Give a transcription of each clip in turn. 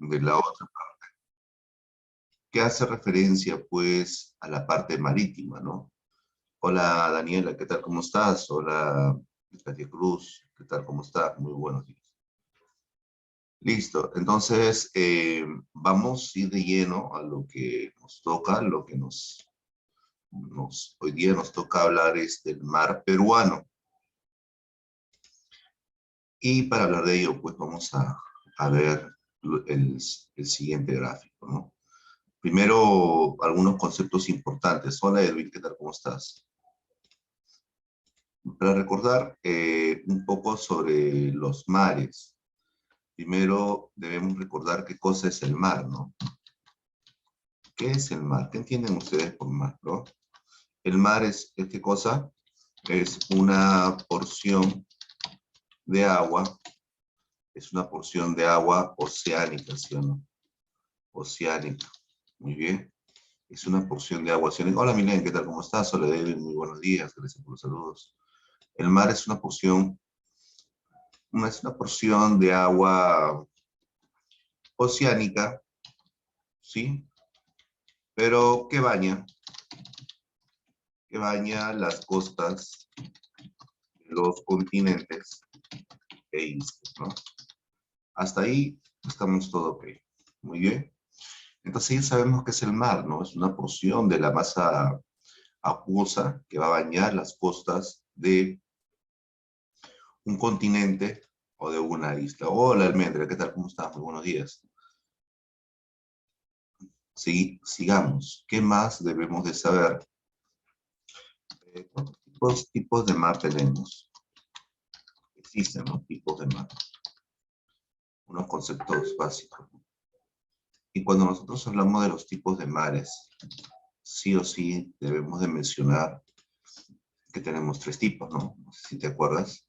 de la otra parte, que hace referencia, pues, a la parte marítima, ¿no? Hola, Daniela, ¿qué tal? ¿Cómo estás? Hola, Katia Cruz, ¿qué tal? ¿Cómo estás? Muy buenos días. Listo, entonces vamos a ir de lleno a lo que nos toca, lo que hoy día nos toca hablar es del mar peruano. Y para hablar de ello, pues vamos a ver el siguiente gráfico, ¿no? Primero, algunos conceptos importantes. Hola, Edwin, ¿qué tal? ¿Cómo estás? Para recordar un poco sobre los mares. Primero debemos recordar qué cosa es el mar, ¿no? ¿Qué es el mar? ¿Qué entienden ustedes por mar, no? El mar ¿es qué cosa? Es una porción de agua, es una porción de agua oceánica, ¿sí o no? Oceánica, muy bien. Es una porción de agua oceánica. Hola, Milen, ¿qué tal? ¿Cómo estás? Hola, David, muy buenos días, gracias por los saludos. El mar es una porción, de agua oceánica, ¿sí? Pero que baña las costas de los continentes e islas, ¿no? Hasta ahí estamos todo ok. Muy bien. Entonces ya sabemos que es el mar, ¿no? Es una porción de la masa acuosa que va a bañar las costas de un continente o de una isla. Hola, Almendra, ¿qué tal? ¿Cómo estás? Muy buenos días. Sí, sigamos. ¿Qué más debemos de saber? ¿Cuántos tipos de mar tenemos? Existen los tipos de mar. Unos conceptos básicos. Y cuando nosotros hablamos de los tipos de mares, sí o sí debemos de mencionar que tenemos tres tipos, ¿no? No sé si te acuerdas.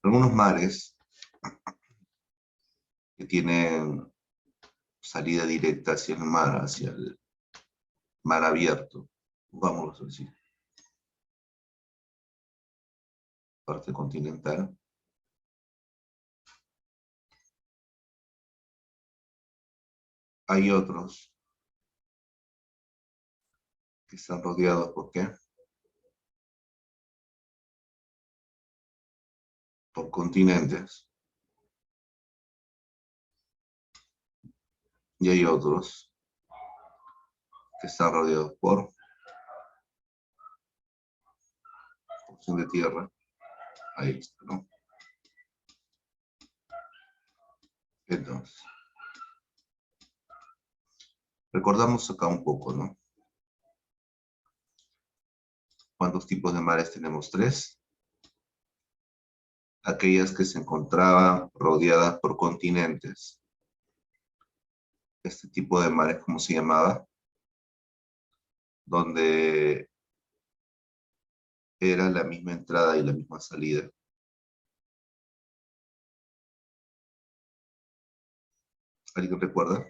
Algunos mares que tienen salida directa hacia el mar, hacia el mar abierto, vamos a decir, parte continental. Hay otros que están rodeados, ¿por qué? Por continentes. Y hay otros que están rodeados por porción de tierra. Ahí está, ¿no? Entonces, recordamos acá un poco, ¿no? ¿Cuántos tipos de mares tenemos? Tres. Aquellas que se encontraban rodeadas por continentes. Este tipo de mares, ¿cómo se llamaba? Donde era la misma entrada y la misma salida. ¿Alguien recuerda?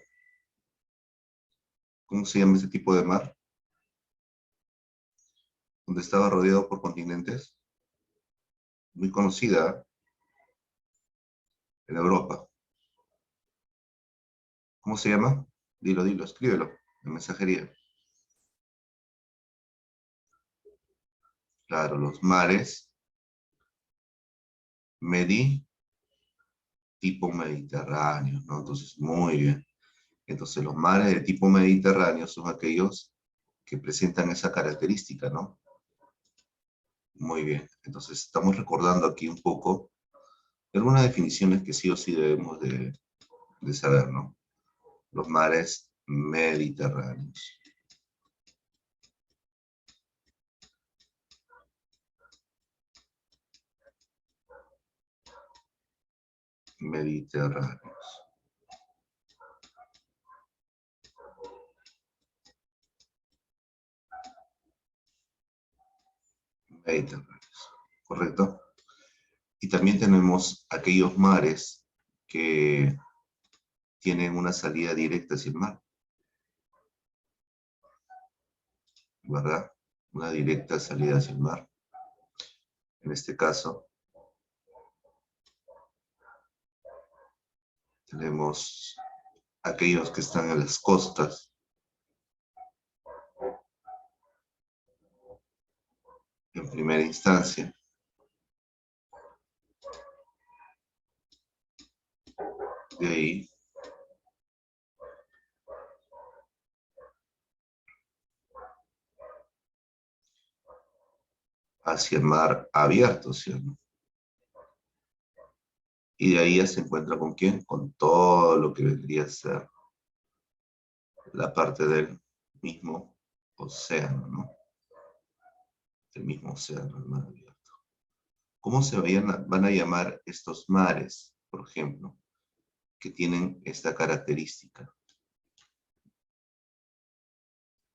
¿Cómo se llama ese tipo de mar? Donde estaba rodeado por continentes. Muy conocida en Europa. ¿Cómo se llama? Dilo, escríbelo en mensajería. Claro, los mares tipo mediterráneo, ¿no? Entonces, muy bien. Entonces, los mares de tipo mediterráneo son aquellos que presentan esa característica, ¿no? Muy bien. Entonces, estamos recordando aquí un poco algunas definiciones que sí o sí debemos de saber, ¿no? Los mares mediterráneos. Mediterráneos. Mediterráneos. ¿Correcto? Y también tenemos aquellos mares que tienen una salida directa hacia el mar, ¿verdad? Una directa salida hacia el mar. En este caso, Tenemos aquellos que están en las costas. En primera instancia. De ahí. Hacia el mar abierto, ¿sí o no? Y de ahí ya se encuentra ¿con quién? Con todo lo que vendría a ser la parte del mismo océano, ¿no? Del mismo océano, el mar abierto. ¿Cómo se van a llamar estos mares, por ejemplo, que tienen esta característica?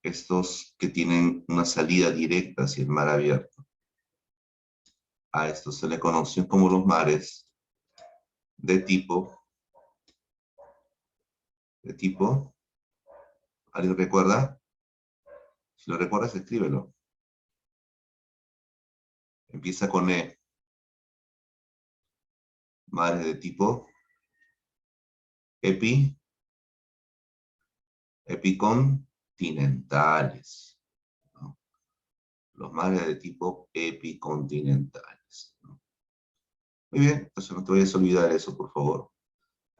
Estos que tienen una salida directa hacia el mar abierto. A estos se le conocen como los mares de tipo, ¿alguien recuerda? Si lo recuerdas, escríbelo. Empieza con E. Mares de tipo epicontinentales, ¿no? Los mares de tipo epicontinentales, ¿no? Muy bien, entonces no te vayas a olvidar eso, por favor.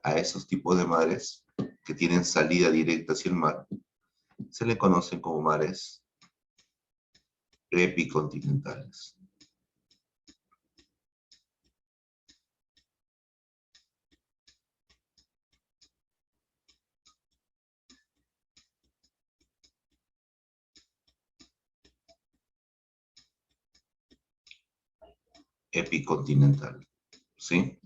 A esos tipos de mares que tienen salida directa hacia el mar, se le conocen como mares epicontinentales. Epicontinental, ¿sí?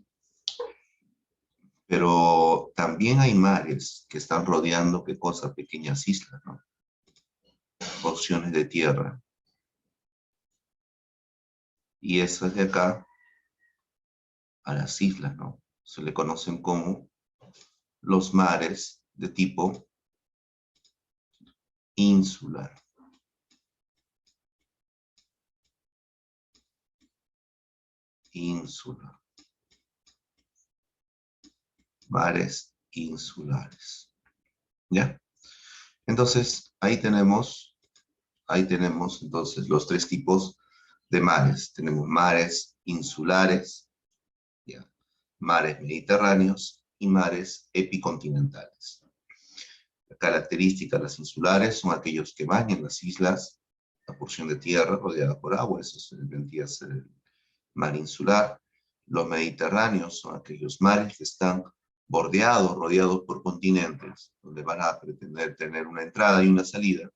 Pero también hay mares que están rodeando, ¿qué cosa? Pequeñas islas, ¿no? Porciones de tierra. Y esas de acá, a las islas, ¿no? Se le conocen como los mares de tipo insular. Insular. Mares insulares. ¿Ya? Entonces, ahí tenemos entonces los tres tipos de mares. Tenemos mares insulares, ¿ya? Mares mediterráneos y mares epicontinentales. La característica de las insulares son aquellos que bañan las islas, la porción de tierra rodeada por agua, eso se vendría a ser el mar insular. Los mediterráneos son aquellos mares que están bordeados, rodeados por continentes, donde van a pretender tener una entrada y una salida.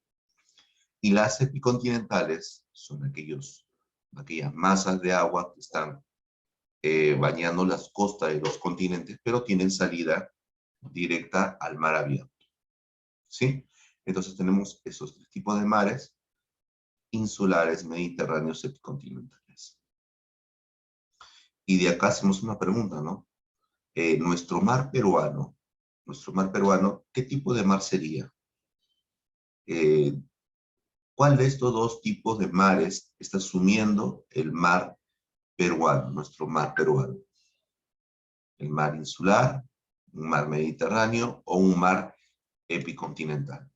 Y las epicontinentales son aquellas masas de agua que están bañando las costas de los continentes, pero tienen salida directa al mar abierto. ¿Sí? Entonces tenemos esos tres tipos de mares: insulares, mediterráneos, epicontinentales. Y de acá hacemos una pregunta, ¿no? Nuestro mar peruano, ¿qué tipo de mar sería? ¿Cuál de estos dos tipos de mares está asumiendo el mar peruano, nuestro mar peruano? ¿El mar insular, un mar mediterráneo o un mar epicontinental?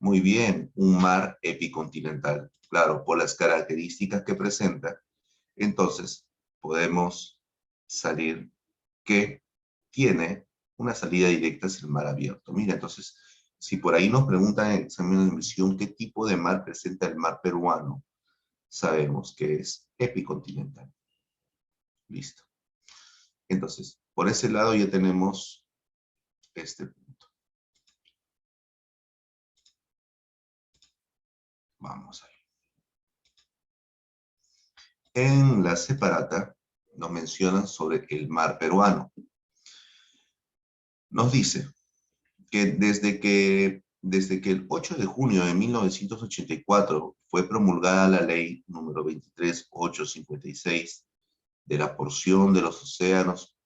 Muy bien, un mar epicontinental. Claro, por las características que presenta, entonces podemos salir que tiene una salida directa hacia el mar abierto. Mira, entonces, si por ahí nos preguntan en examen de admisión qué tipo de mar presenta el mar peruano, sabemos que es epicontinental. Listo. Entonces, por ese lado ya tenemos este punto. Vamos ahí. En la separata nos mencionan sobre el mar peruano. Nos dice que desde que el 8 de junio de 1984 fue promulgada la ley número 23856 de la porción de los océanos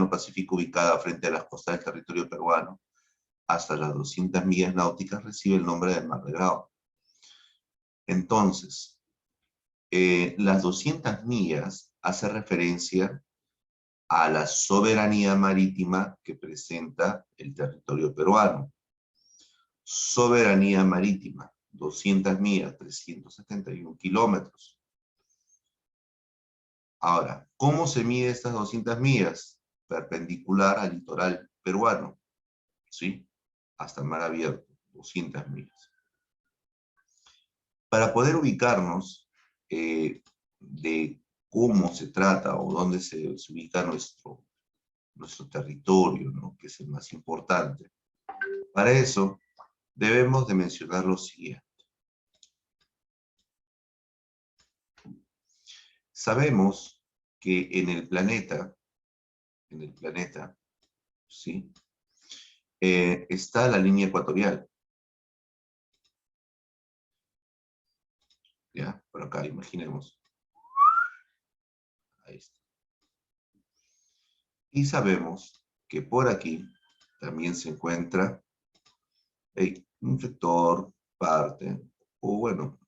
Pacífico ubicada frente a las costas del territorio peruano, hasta las 200 millas náuticas recibe el nombre de Mar de Grao. Entonces, las 200 millas hace referencia a la soberanía marítima que presenta el territorio peruano. Soberanía marítima, 200 millas, 371 kilómetros. Ahora, ¿cómo se mide estas 200 millas? Perpendicular al litoral peruano, ¿sí? Hasta el mar abierto, 200 millas. Para poder ubicarnos de cómo se trata o dónde se ubica nuestro territorio, ¿no? Que es el más importante. Para eso, debemos de mencionar lo siguiente. Sabemos que en el planeta, ¿sí? Está la línea ecuatorial. ¿Ya? Por acá, imaginemos. Ahí está. Y sabemos que por aquí también se encuentra un sector, parte, o bueno,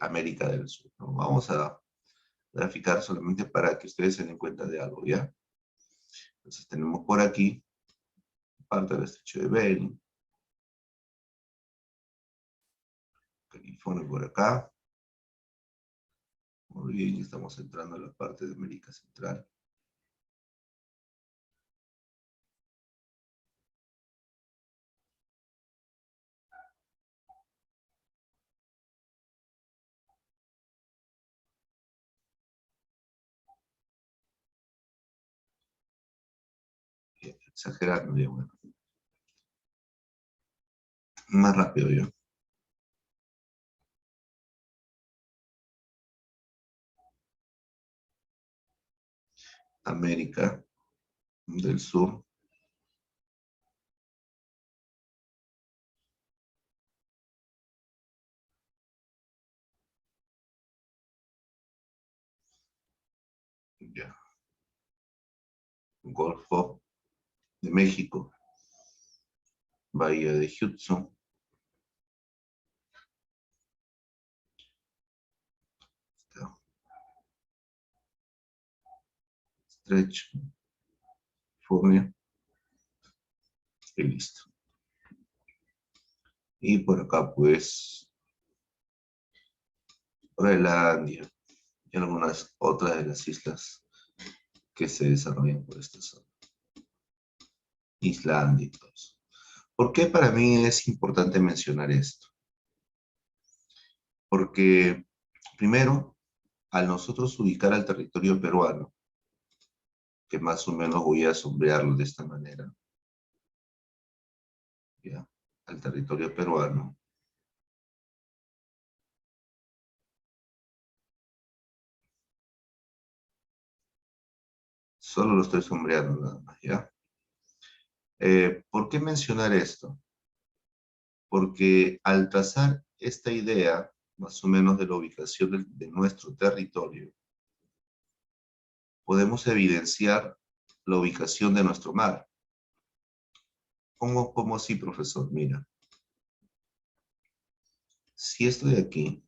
América del Sur, ¿no? Vamos a graficar solamente para que ustedes se den cuenta de algo, ¿ya? Entonces tenemos por aquí parte del estrecho de Bering, California por acá. Muy bien, estamos entrando a la parte de América Central. Exagerando, ya bueno. Más rápido yo. América del Sur. Ya. Golfo de México. Bahía de Hudson. Estrecho. California. Y listo. Y por acá, pues, Groenlandia y algunas otras de las islas que se desarrollan por esta zona. Islandia y todo eso. ¿Por qué para mí es importante mencionar esto? Porque, primero, al nosotros ubicar al territorio peruano, que más o menos voy a sombrearlo de esta manera, ¿ya? Al territorio peruano, solo lo estoy sombreando nada más, ¿ya? ¿Por qué mencionar esto? Porque al trazar esta idea, más o menos de la ubicación de nuestro territorio, podemos evidenciar la ubicación de nuestro mar. ¿Cómo así, profesor? Mira, si esto de aquí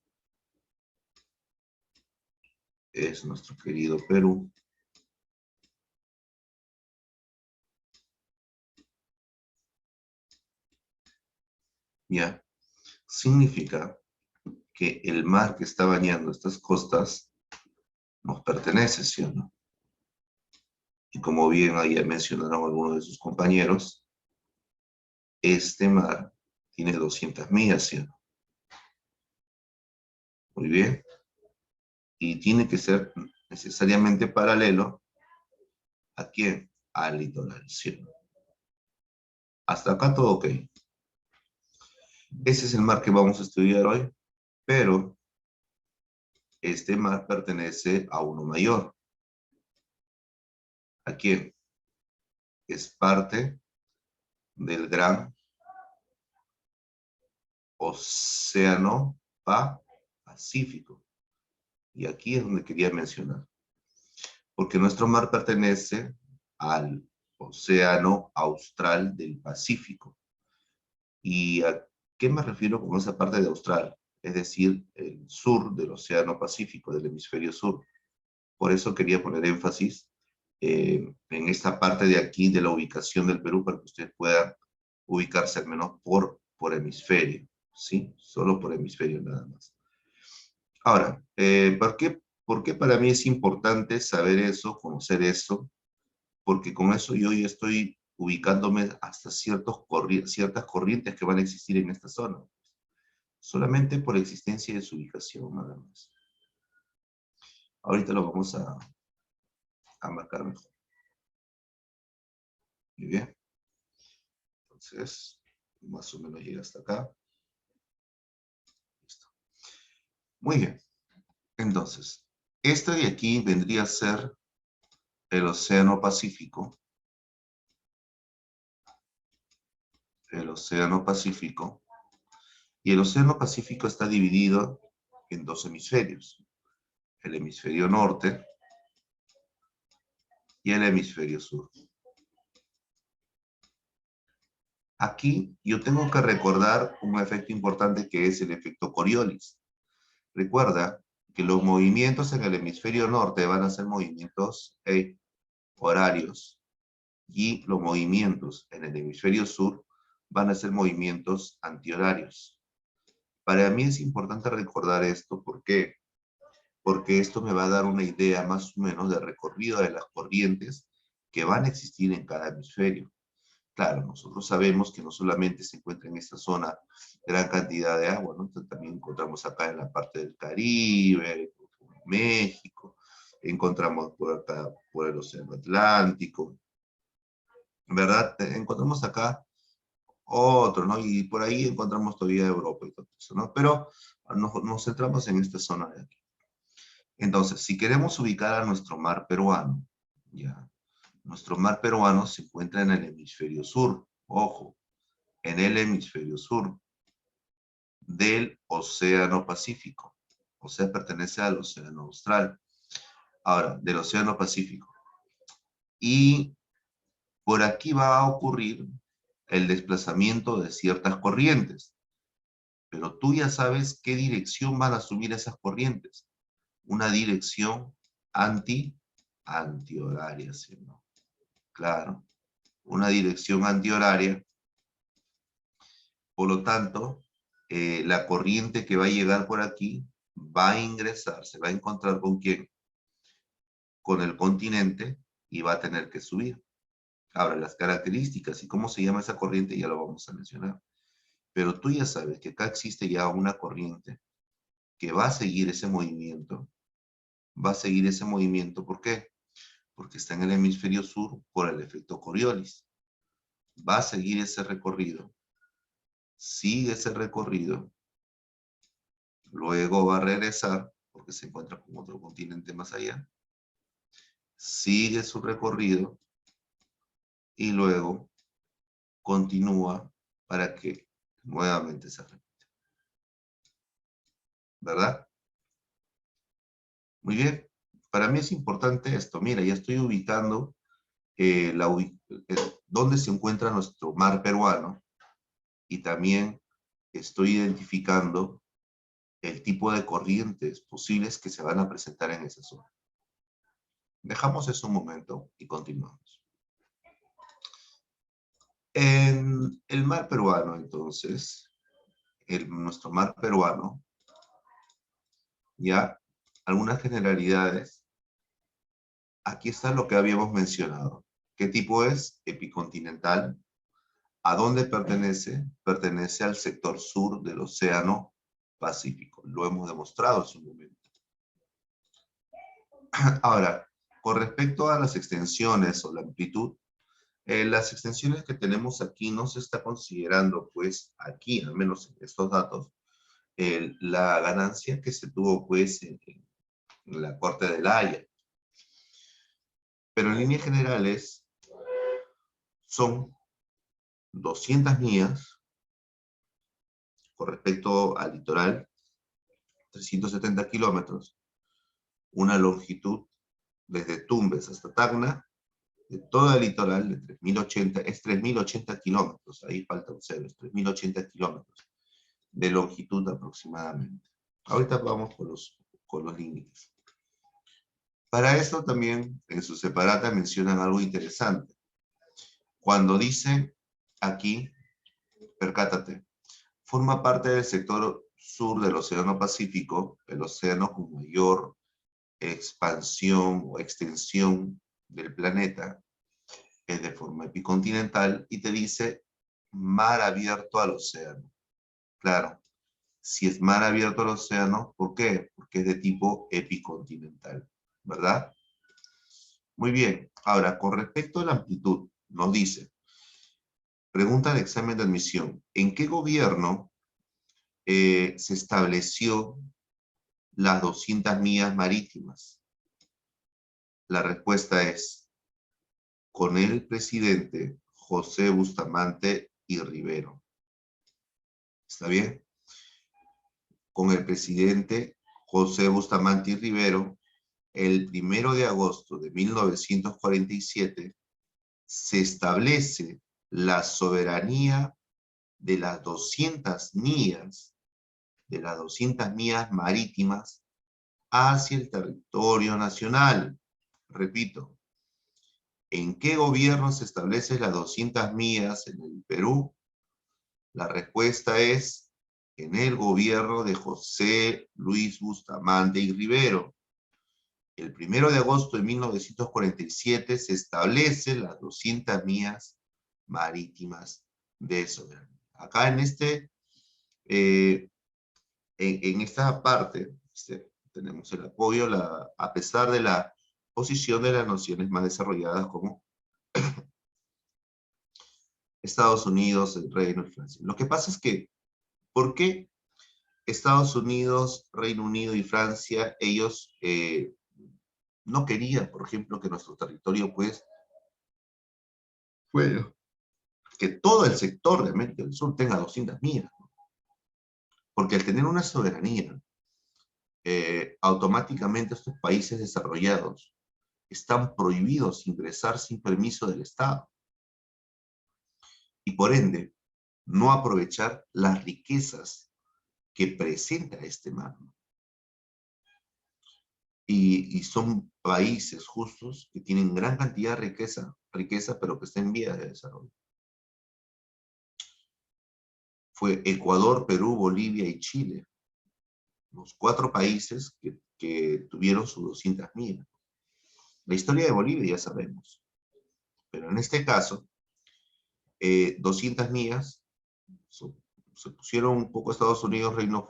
es nuestro querido Perú, ya, significa que el mar que está bañando estas costas nos pertenece, ¿sí o no? Y como bien ahí mencionaron algunos de sus compañeros, este mar tiene 200 millas, ¿sí o no? Muy bien. Y tiene que ser necesariamente paralelo ¿a quién? Al litoral, ¿sí o no? Hasta acá todo ok. Ese es el mar que vamos a estudiar hoy, pero este mar pertenece a uno mayor. ¿A quién? Es parte del gran océano Pacífico. Y aquí es donde quería mencionar. Porque nuestro mar pertenece al océano austral del Pacífico. ¿Y a qué me refiero con esa parte de austral? Es decir, el sur del océano Pacífico, del hemisferio sur. Por eso quería poner énfasis en esta parte de aquí de la ubicación del Perú para que usted pueda ubicarse al menos por hemisferio, ¿sí? Solo por hemisferio nada más. Ahora, ¿por qué para mí es importante saber eso, conocer eso? Porque con eso yo ya estoy ubicándome hasta ciertas corrientes que van a existir en esta zona. Solamente por existencia de su ubicación, nada más. Ahorita lo vamos a marcar mejor. Muy bien. Entonces, más o menos llega hasta acá. Listo. Muy bien. Entonces, este de aquí vendría a ser el Océano Pacífico. El Océano Pacífico. Y el Océano Pacífico está dividido en dos hemisferios. El hemisferio norte y el hemisferio sur. Aquí yo tengo que recordar un efecto importante que es el efecto Coriolis. Recuerda que los movimientos en el hemisferio norte van a ser movimientos horarios y los movimientos en el hemisferio sur van a ser movimientos antihorarios. Para mí es importante recordar esto, ¿por qué? Porque esto me va a dar una idea más o menos del recorrido de las corrientes que van a existir en cada hemisferio. Claro, nosotros sabemos que no solamente se encuentra en esta zona gran cantidad de agua, ¿no? También encontramos acá en la parte del Caribe, México, encontramos por acá, por el Océano Atlántico, ¿verdad? Encontramos acá otro, ¿no? Y por ahí encontramos todavía Europa y todo eso, ¿no? Pero nos centramos en esta zona de aquí. Entonces, si queremos ubicar a nuestro mar peruano, ya, nuestro mar peruano se encuentra en el hemisferio sur, ojo, en el hemisferio sur del Océano Pacífico, o sea, pertenece al Océano Austral. Ahora, del Océano Pacífico. Y por aquí va a ocurrir el desplazamiento de ciertas corrientes. Pero tú ya sabes qué dirección van a asumir esas corrientes. Una dirección antihoraria, ¿sí o no? Claro, una dirección antihoraria. Por lo tanto, la corriente que va a llegar por aquí va a ingresar, se va a encontrar ¿con quién? Con el continente y va a tener que subir. Ahora, las características y cómo se llama esa corriente ya lo vamos a mencionar. Pero tú ya sabes que acá existe ya una corriente que va a seguir ese movimiento. Va a seguir ese movimiento, ¿por qué? Porque está en el hemisferio sur por el efecto Coriolis. Va a seguir ese recorrido. Sigue ese recorrido. Luego va a regresar, porque se encuentra con otro continente más allá. Sigue su recorrido y luego continúa para que nuevamente se repita. ¿Verdad? Muy bien. Para mí es importante esto. Mira, ya estoy ubicando dónde se encuentra nuestro mar peruano y también estoy identificando el tipo de corrientes posibles que se van a presentar en esa zona. Dejamos eso un momento y continuamos. En el mar peruano, entonces, nuestro mar peruano, ya algunas generalidades. Aquí está lo que habíamos mencionado. ¿Qué tipo es? Epicontinental. ¿A dónde pertenece? Pertenece al sector sur del Océano Pacífico. Lo hemos demostrado hace un momento. Ahora, con respecto a las extensiones o la amplitud, las extensiones que tenemos aquí no se está considerando, pues, aquí, al menos en estos datos, la ganancia que se tuvo, pues, en la Corte de La Haya. Pero en líneas generales, son 200 millas con respecto al litoral, 370 kilómetros, una longitud desde Tumbes hasta Tacna, de todo el litoral de 3080, es 3080 kilómetros, ahí falta un cero, es 3080 kilómetros de longitud aproximadamente. Ahorita vamos con los límites. Para esto también en su separata mencionan algo interesante. Cuando dice aquí, percátate, forma parte del sector sur del Océano Pacífico, el océano con mayor expansión o extensión del planeta, es de forma epicontinental, y te dice mar abierto al océano. Claro, si es mar abierto al océano, ¿por qué? Porque es de tipo epicontinental, ¿verdad? Muy bien. Ahora, con respecto a la amplitud, nos dice, pregunta de examen de admisión, ¿en qué gobierno se estableció las 200 millas marítimas? La respuesta es, con el presidente José Bustamante y Rivero. ¿Está bien? Con el presidente José Bustamante y Rivero, el 1 de agosto de 1947, se establece la soberanía de las 200 millas, marítimas hacia el territorio nacional. Repito, ¿en qué gobierno se establece las 200 millas en el Perú? La respuesta es en el gobierno de José Luis Bustamante y Rivero. El 1 de agosto de 1947 se establecen las 200 millas marítimas de soberanía. Acá en esta parte tenemos el apoyo, a pesar de la posición de las naciones más desarrolladas como Estados Unidos, el Reino y Francia. Lo que pasa es que, ¿por qué Estados Unidos, Reino Unido y Francia, ellos no querían, por ejemplo, que nuestro territorio, pues, bueno, que todo el sector de América del Sur tenga 200 millas? Porque al tener una soberanía, automáticamente estos países desarrollados están prohibidos ingresar sin permiso del Estado. Y por ende, no aprovechar las riquezas que presenta este mar. Y son países justos que tienen gran cantidad de riqueza, pero que están en vías de desarrollo. Fue Ecuador, Perú, Bolivia y Chile, los 4 países que tuvieron sus 200 millas. La historia de Bolivia ya sabemos, pero en este caso, 200 millas se pusieron un poco Estados Unidos, Reino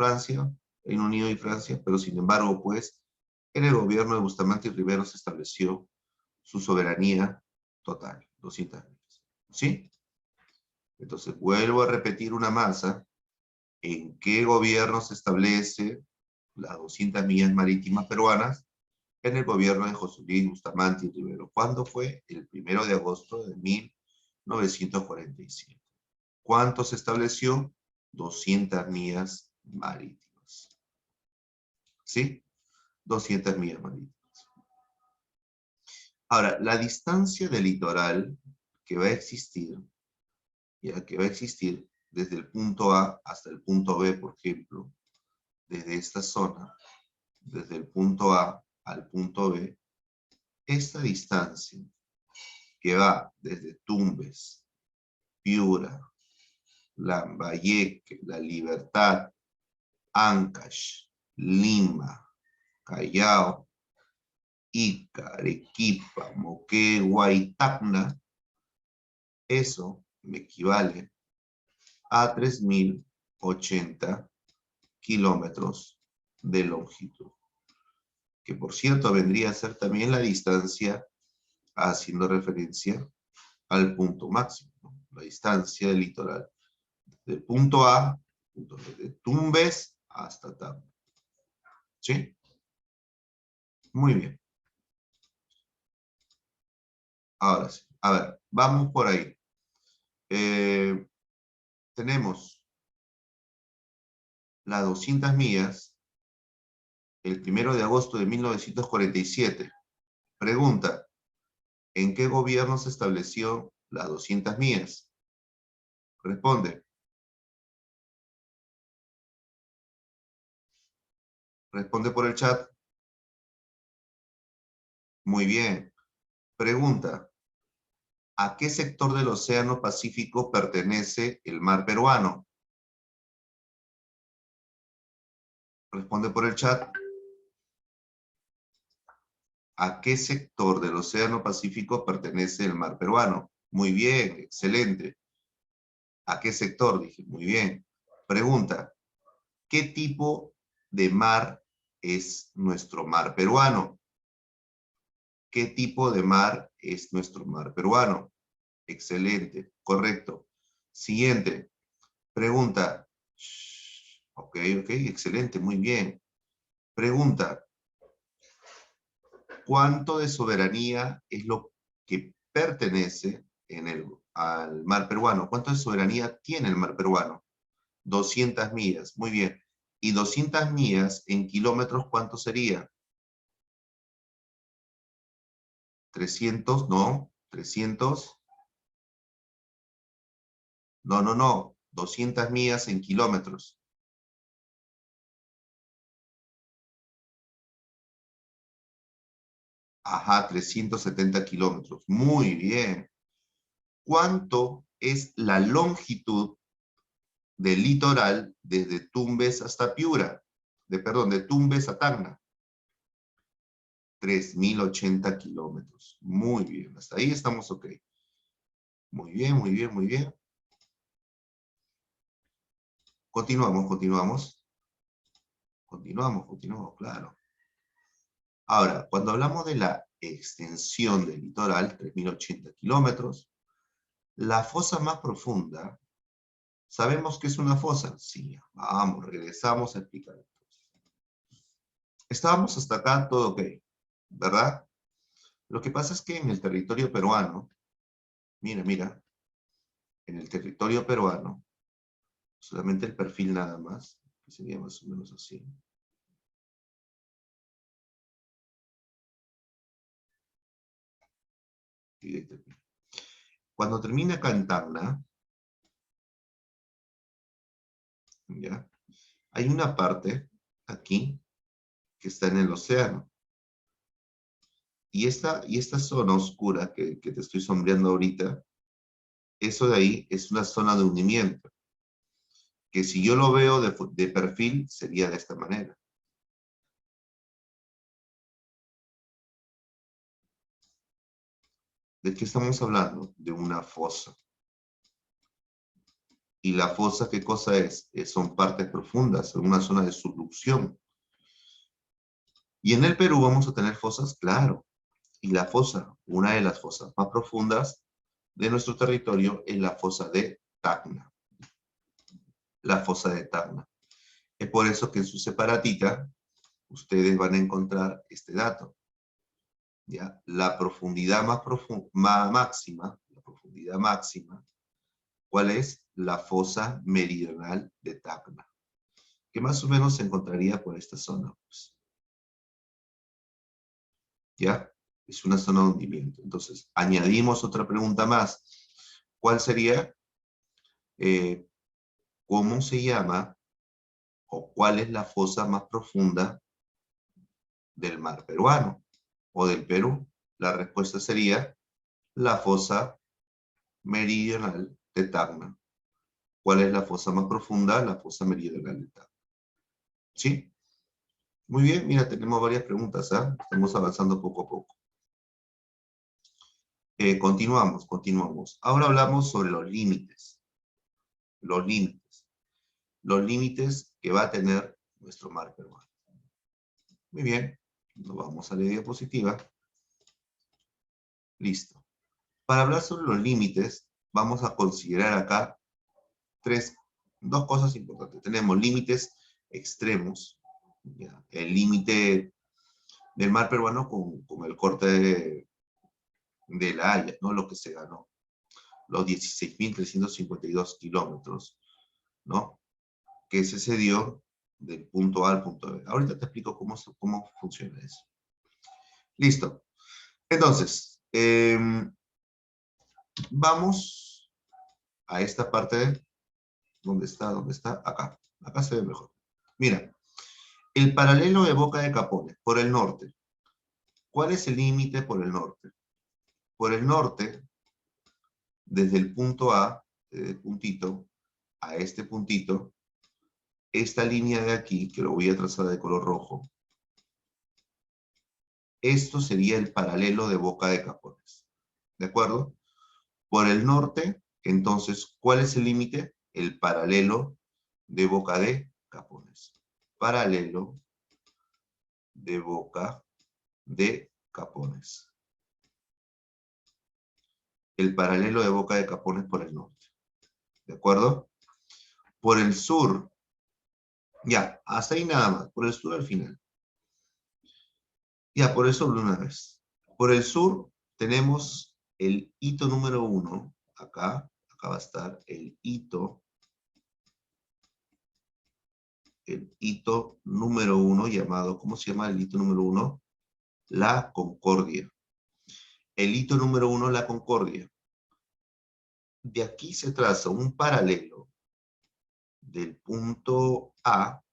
Unido y Francia, pero sin embargo, pues, en el gobierno de Bustamante y Rivero se estableció su soberanía total, 200 millas. ¿Sí? Entonces, vuelvo a repetir una masa. ¿En qué gobierno se establece las 200 millas marítimas peruanas? En el gobierno de José Luis Bustamante y Rivero. ¿Cuándo fue? El 1 de agosto de 1947. ¿Cuánto se estableció? 200 millas marítimas. ¿Sí? 200 millas marítimas. Ahora, la distancia del litoral que va a existir, ya que va a existir desde el punto A hasta el punto B, por ejemplo, desde esta zona, desde el punto A al punto B, esta distancia que va desde Tumbes, Piura, Lambayeque, La Libertad, Ancash, Lima, Callao, Ica, Arequipa, Moquegua y Tacna, eso me equivale a 3.080 kilómetros de longitud. Que por cierto vendría a ser también la distancia, haciendo referencia al punto máximo, ¿no? La distancia del litoral. Del punto A, de Tumbes hasta Tacna. ¿Sí? Muy bien. Ahora sí. A ver, vamos por ahí. Tenemos las 200 millas el 1 de agosto de 1947. Pregunta, ¿en qué gobierno se estableció las 200 millas? Responde. Responde por el chat. Muy bien. Pregunta. ¿A qué sector del Océano Pacífico pertenece el mar peruano? Responde por el chat. ¿A qué sector del Océano Pacífico pertenece el mar peruano? Muy bien, excelente. ¿A qué sector? Dije, muy bien. Pregunta, ¿qué tipo de mar es nuestro mar peruano? ¿Qué tipo de mar es nuestro mar peruano? Excelente, correcto. Siguiente, pregunta. Ok, excelente, muy bien. Pregunta, ¿cuánto de soberanía es lo que pertenece al mar peruano? ¿Cuánto de soberanía tiene el mar peruano? 200 millas, muy bien. ¿Y 200 millas en kilómetros cuánto sería? 300, no, 300, no, 200 millas en kilómetros. Ajá, 370 kilómetros, muy bien. ¿Cuánto es la longitud del litoral desde Tumbes hasta Piura? De Tumbes a Tacna. 3080 kilómetros. Muy bien, hasta ahí estamos ok. Muy bien, muy bien, muy bien. Continuamos, continuamos. Continuamos, claro. Ahora, cuando hablamos de la extensión del litoral, 3080 kilómetros, la fosa más profunda, ¿sabemos qué es una fosa? Sí, vamos, regresamos a explicar. Estábamos hasta acá, todo ok, ¿verdad? Lo que pasa es que en el territorio peruano, mira, en el territorio peruano, solamente el perfil nada más, que sería más o menos así. Cuando termina acá en Tacna, ¿ya? Hay una parte aquí que está en el océano. Y esta zona oscura que te estoy sombreando ahorita, eso de ahí es una zona de hundimiento, que si yo lo veo de perfil, sería de esta manera. ¿De qué estamos hablando? De una fosa. ¿Y la fosa qué cosa es? Son partes profundas, una zona de subducción. Y en el Perú vamos a tener fosas, claro. Y la fosa, una de las fosas más profundas de nuestro territorio es la fosa de Tacna. La fosa de Tacna. Es por eso que en su separatita ustedes van a encontrar este dato. ¿Ya? La profundidad máxima, la profundidad máxima, ¿cuál es? La fosa meridional de Tacna, que más o menos se encontraría por esta zona. Pues. ¿Ya? Es una zona de hundimiento. Entonces, añadimos otra pregunta más. ¿Cuál sería? ¿Cómo se llama o cuál es la fosa más profunda del mar peruano o del Perú? La respuesta sería la fosa meridional de Tacna. ¿Cuál es la fosa más profunda? La fosa meridional de Tacna. ¿Sí? Muy bien, mira, tenemos varias preguntas, ¿ah? Estamos avanzando poco a poco. Continuamos. Ahora hablamos sobre los límites. Los límites. Los límites que va a tener nuestro mar peruano. Muy bien, nos vamos a la diapositiva. Listo. Para hablar sobre los límites, vamos a considerar acá dos cosas importantes. Tenemos límites extremos, ¿ya? El límite del mar peruano con el corte de La Haya, ¿no? Lo que se ganó, los 16.352 kilómetros, ¿no? Que se dio del punto A al punto B. Ahorita te explico cómo funciona eso. Listo. Entonces, vamos a esta parte. ¿Dónde está? ¿Dónde está? Acá. Acá se ve mejor. Mira, el paralelo de Boca de Capones, por el norte. ¿Cuál es el límite por el norte? Por el norte, desde el punto A, desde el puntito, a este puntito, esta línea de aquí, que lo voy a trazar de color rojo, esto sería el paralelo de Boca de Capones. ¿De acuerdo? Por el norte, entonces, ¿cuál es el límite? El paralelo de Boca de Capones. Paralelo de Boca de Capones. El paralelo de Boca de Capones por el norte. ¿De acuerdo? Por el sur, ya, hasta ahí nada más. Por el sur al final. Ya, por el sur de una vez. Por el sur tenemos el hito número 1. Acá va a estar el hito número 1 llamado, ¿cómo se llama el hito número 1? La Concordia. El hito número 1, la Concordia. De aquí se traza un paralelo del punto A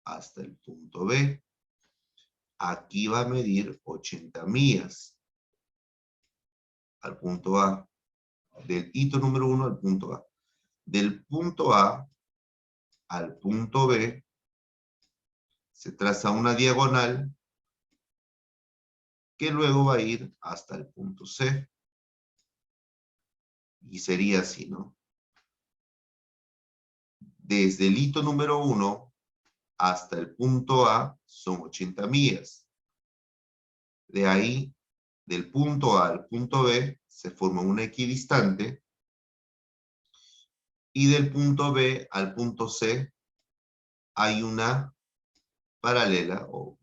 hasta el punto B. Aquí va a medir 80 millas al punto A. Del hito número 1 al punto A. Del punto A al punto B se traza una diagonal que luego va a ir hasta el punto C. Y sería así, ¿no? Desde el hito número 1 hasta el punto A son 80 millas. De ahí, del punto A al punto B, se forma una equidistante. Y del punto B al punto C hay una paralela o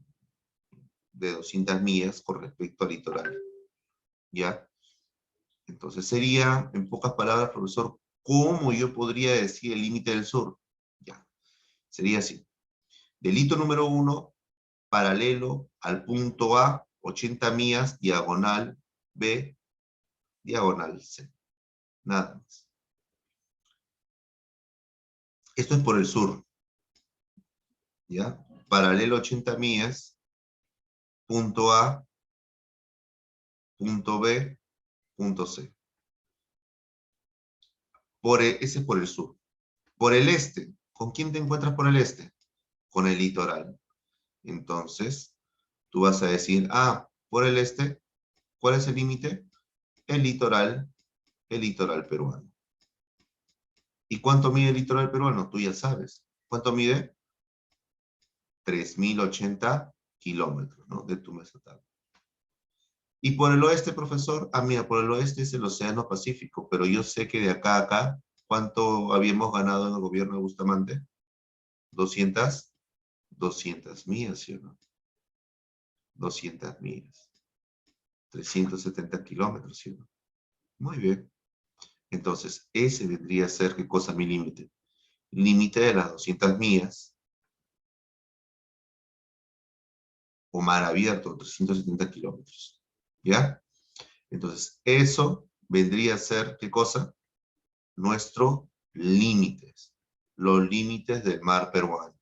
de 200 millas con respecto al litoral. ¿Ya? Entonces sería, en pocas palabras, profesor, ¿cómo yo podría decir el límite del sur? Ya. Sería así. Del hito número 1, paralelo al punto A, 80 millas, diagonal B, diagonal C. Nada más. Esto es por el sur. ¿Ya? Paralelo 80 millas, punto A, punto B, punto C. Ese es por el sur. Por el este, ¿con quién te encuentras por el este? Con el litoral. Entonces, tú vas a decir, por el este, ¿cuál es el límite? El litoral peruano. ¿Y cuánto mide el litoral peruano? Tú ya sabes. ¿Cuánto mide? 3.080 kilómetros, ¿no? De tu mesotabla. Y por el oeste, profesor, mira, por el oeste es el Océano Pacífico, pero yo sé que de acá a acá, ¿cuánto habíamos ganado en el gobierno de Bustamante? 200 millas, ¿sí o no? 200 millas. 370 kilómetros, ¿sí o no? Muy bien. Entonces, ese vendría a ser, ¿qué cosa? Mi límite. Límite de las 200 millas. O mar abierto, 370 kilómetros. ¿Ya? Entonces, eso vendría a ser, ¿qué cosa? Nuestros límites. Los límites del mar peruano.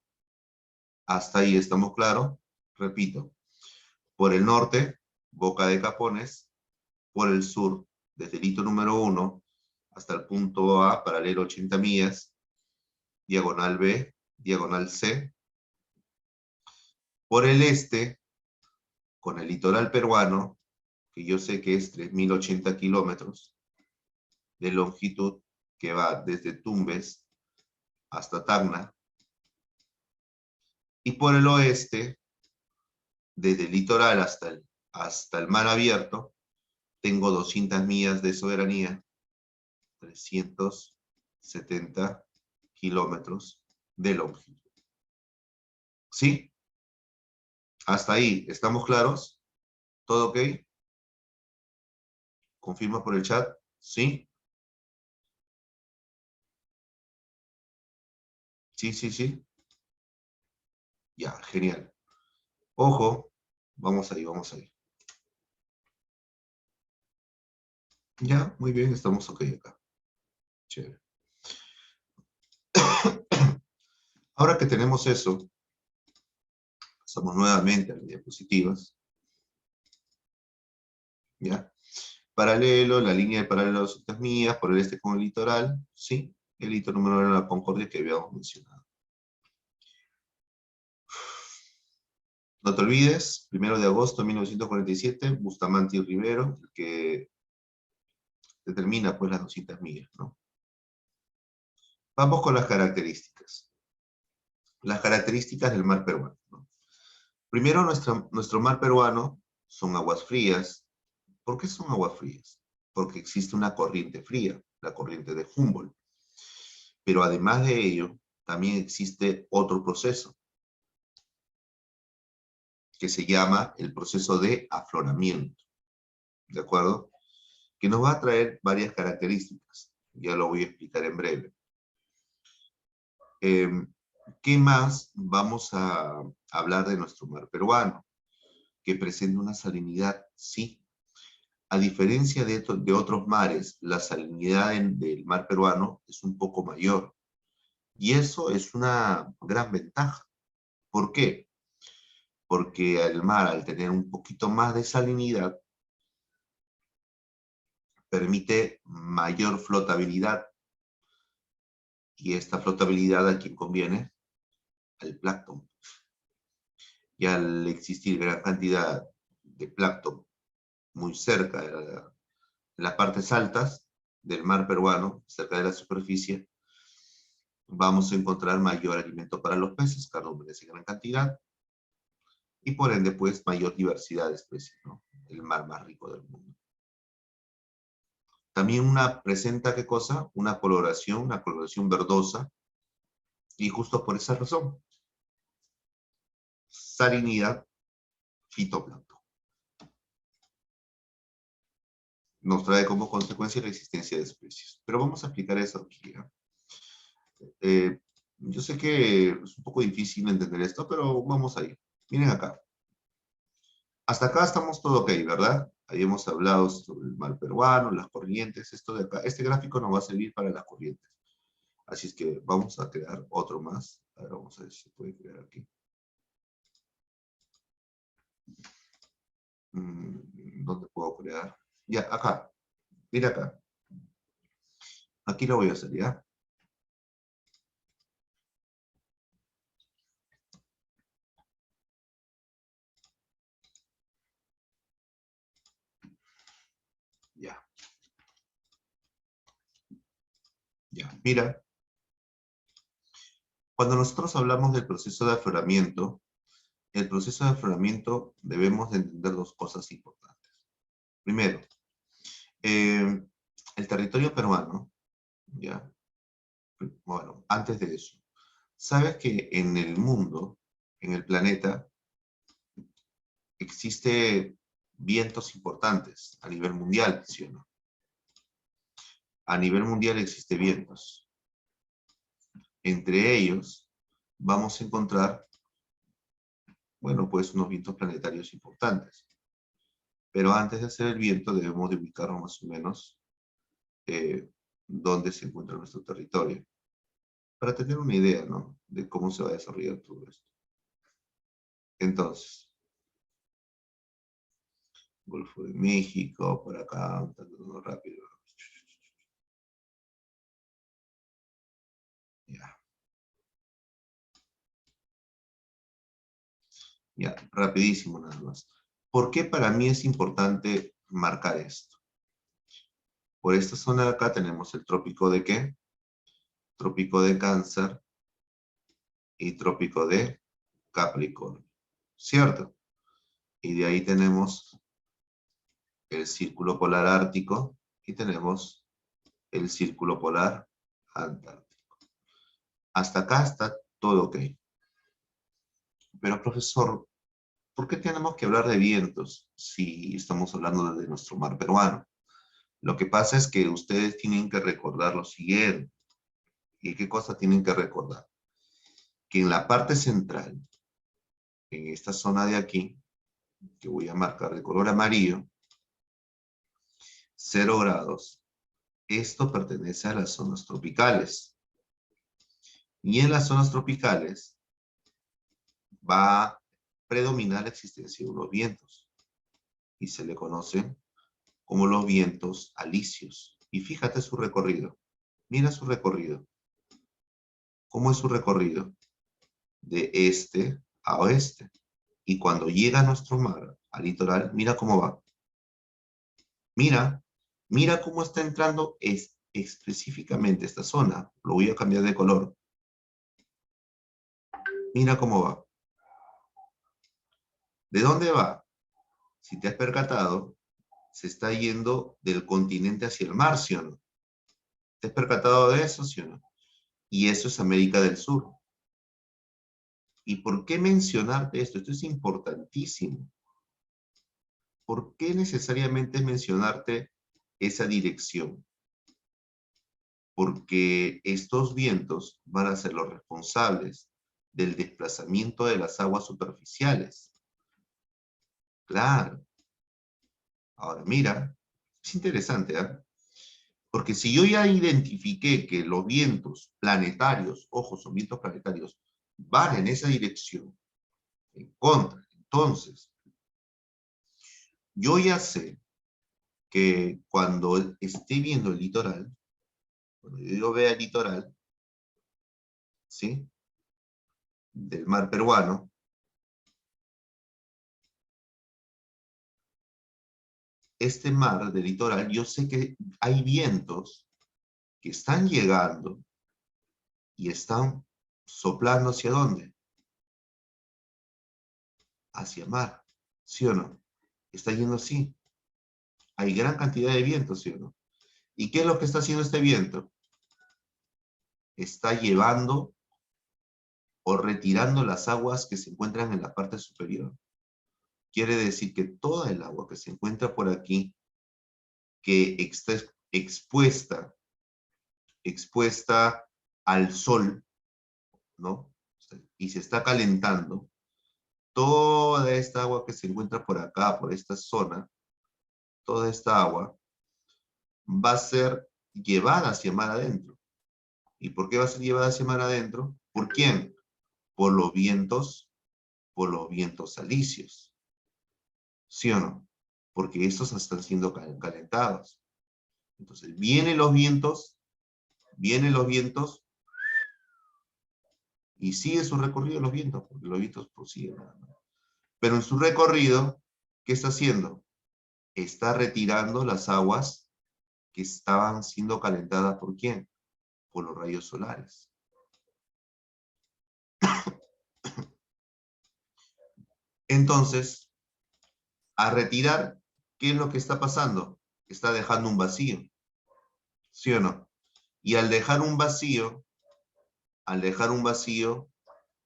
Hasta ahí estamos claros. Repito. Por el norte, Boca de Capones. Por el sur, desde el hito número 1 hasta el punto A, paralelo 80 millas. Diagonal B, diagonal C. Por el este, con el litoral peruano, que yo sé que es 3.080 kilómetros de longitud, que va desde Tumbes hasta Tacna. Y por el oeste, desde el litoral hasta el mar abierto, tengo 200 millas de soberanía, 370 kilómetros de longitud. ¿Sí? Hasta ahí, ¿estamos claros? ¿Todo ok? ¿Confirma por el chat? ¿Sí? Sí, sí, sí. Ya, genial. Ojo, vamos ahí, vamos ahí. Ya, muy bien, estamos ok acá. Chévere. Ahora que tenemos eso, pasamos nuevamente a las diapositivas. ¿ya? Paralelo, la línea de paralelo a 200 millas, por el este con el litoral, ¿sí? El hito número 1 de la Concordia que habíamos mencionado. No te olvides, 1 de agosto de 1947, Bustamante y Rivero, que determina pues las 200 millas, ¿no? Vamos con las características. Las características del mar peruano, ¿no? Primero, nuestro mar peruano son aguas frías. ¿Por qué son aguas frías? Porque existe una corriente fría, la corriente de Humboldt. Pero además de ello, también existe otro proceso, que se llama el proceso de afloramiento, ¿de acuerdo? Que nos va a traer varias características. Ya lo voy a explicar en breve. ¿Qué más vamos a hablar de nuestro mar peruano? Que presenta una salinidad, sí. A diferencia de otros mares, la salinidad del mar peruano es un poco mayor. Y eso es una gran ventaja. ¿Por qué? Porque el mar, al tener un poquito más de salinidad, permite mayor flotabilidad. Y esta flotabilidad, ¿a quién conviene? Al plancton. Y al existir gran cantidad de plancton muy cerca de las partes altas del mar peruano, cerca de la superficie, vamos a encontrar mayor alimento para los peces, cardumen en gran cantidad, y por ende, pues, mayor diversidad de especies, ¿no? El mar más rico del mundo. También presenta, ¿qué cosa? Una coloración verdosa, y justo por esa razón, salinidad, fitoplancton. Nos trae como consecuencia la existencia de especies. Pero vamos a explicar eso aquí, ¿ya? Yo sé que es un poco difícil entender esto, pero vamos a ir. Miren acá. Hasta acá estamos todo ok, ¿verdad? Habíamos hablado sobre el mar peruano, las corrientes, esto de acá. Este gráfico nos va a servir para las corrientes. Así es que vamos a crear otro más. A ver, vamos a ver si se puede crear aquí. ¿Dónde puedo crear? Ya, acá. Mira acá. Aquí lo voy a hacer, ¿ya? Ya. Ya. Mira. Cuando nosotros hablamos del proceso de afloramiento, el proceso de afloramiento debemos de entender dos cosas importantes. Primero, el territorio peruano, ¿ya? Bueno, antes de eso, ¿sabes que en el mundo, en el planeta, existe vientos importantes a nivel mundial, ¿sí o no? A nivel mundial existe vientos. Entre ellos, vamos a encontrar, bueno, pues unos vientos planetarios importantes. Pero antes de hacer el viento, debemos de ubicarnos más o menos dónde se encuentra nuestro territorio, para tener una idea, ¿no?, de cómo se va a desarrollar todo esto. Entonces, Golfo de México, por acá, tanto rápido. Ya. Ya, rapidísimo nada más. ¿Por qué para mí es importante marcar esto? Por esta zona de acá tenemos el trópico de ¿qué? Trópico de Cáncer y trópico de Capricornio, ¿cierto? Y de ahí tenemos el círculo polar ártico y tenemos el círculo polar antártico. Hasta acá está todo ok. Pero profesor, ¿por qué tenemos que hablar de vientos si estamos hablando de nuestro mar peruano? Lo que pasa es que ustedes tienen que recordar lo siguiente. ¿Y qué cosa tienen que recordar? Que en la parte central, en esta zona de aquí, que voy a marcar de color amarillo, 0 grados, esto pertenece a las zonas tropicales. Y en las zonas tropicales va a predominar la existencia de unos vientos. Y se le conocen como los vientos alisios. Y fíjate su recorrido. Mira su recorrido. ¿Cómo es su recorrido? De este a oeste. Y cuando llega a nuestro mar, al litoral, mira cómo va. Mira, mira cómo está entrando específicamente esta zona. Lo voy a cambiar de color. Mira cómo va. ¿De dónde va? Si te has percatado, se está yendo del continente hacia el mar, ¿sí o no? ¿Te has percatado de eso, sí o no? Y eso es América del Sur. ¿Y por qué mencionarte esto? Esto es importantísimo. ¿Por qué necesariamente mencionarte esa dirección? Porque estos vientos van a ser los responsables del desplazamiento de las aguas superficiales. Claro. Ahora, mira, es interesante, ¿eh? Porque si yo ya identifiqué que los vientos planetarios, ojo, son vientos planetarios, van en esa dirección, en contra, entonces, yo ya sé que cuando esté viendo el litoral, cuando yo vea el litoral, ¿sí? Del mar peruano, este mar del litoral, yo sé que hay vientos que están llegando y están soplando ¿hacia dónde? Hacia mar, ¿sí o no? Está yendo así. Hay gran cantidad de vientos, ¿sí o no? ¿Y qué es lo que está haciendo este viento? Está llevando o retirando las aguas que se encuentran en la parte superior. Quiere decir que toda el agua que se encuentra por aquí, que está expuesta al sol, ¿no? Y se está calentando, toda esta agua que se encuentra por acá, por esta zona, toda esta agua, va a ser llevada hacia mar adentro. ¿Y por qué va a ser llevada hacia mar adentro? ¿Por quién? Por los vientos alisios. ¿Sí o no? Porque estos están siendo calentados. Entonces, vienen los vientos, y sigue su recorrido los vientos, porque los vientos prosiguen. Pero en su recorrido, ¿qué está haciendo? Está retirando las aguas que estaban siendo calentadas ¿por quién? Por los rayos solares. Entonces, a retirar, ¿qué es lo que está pasando? Está dejando un vacío, ¿sí o no? Y al dejar un vacío,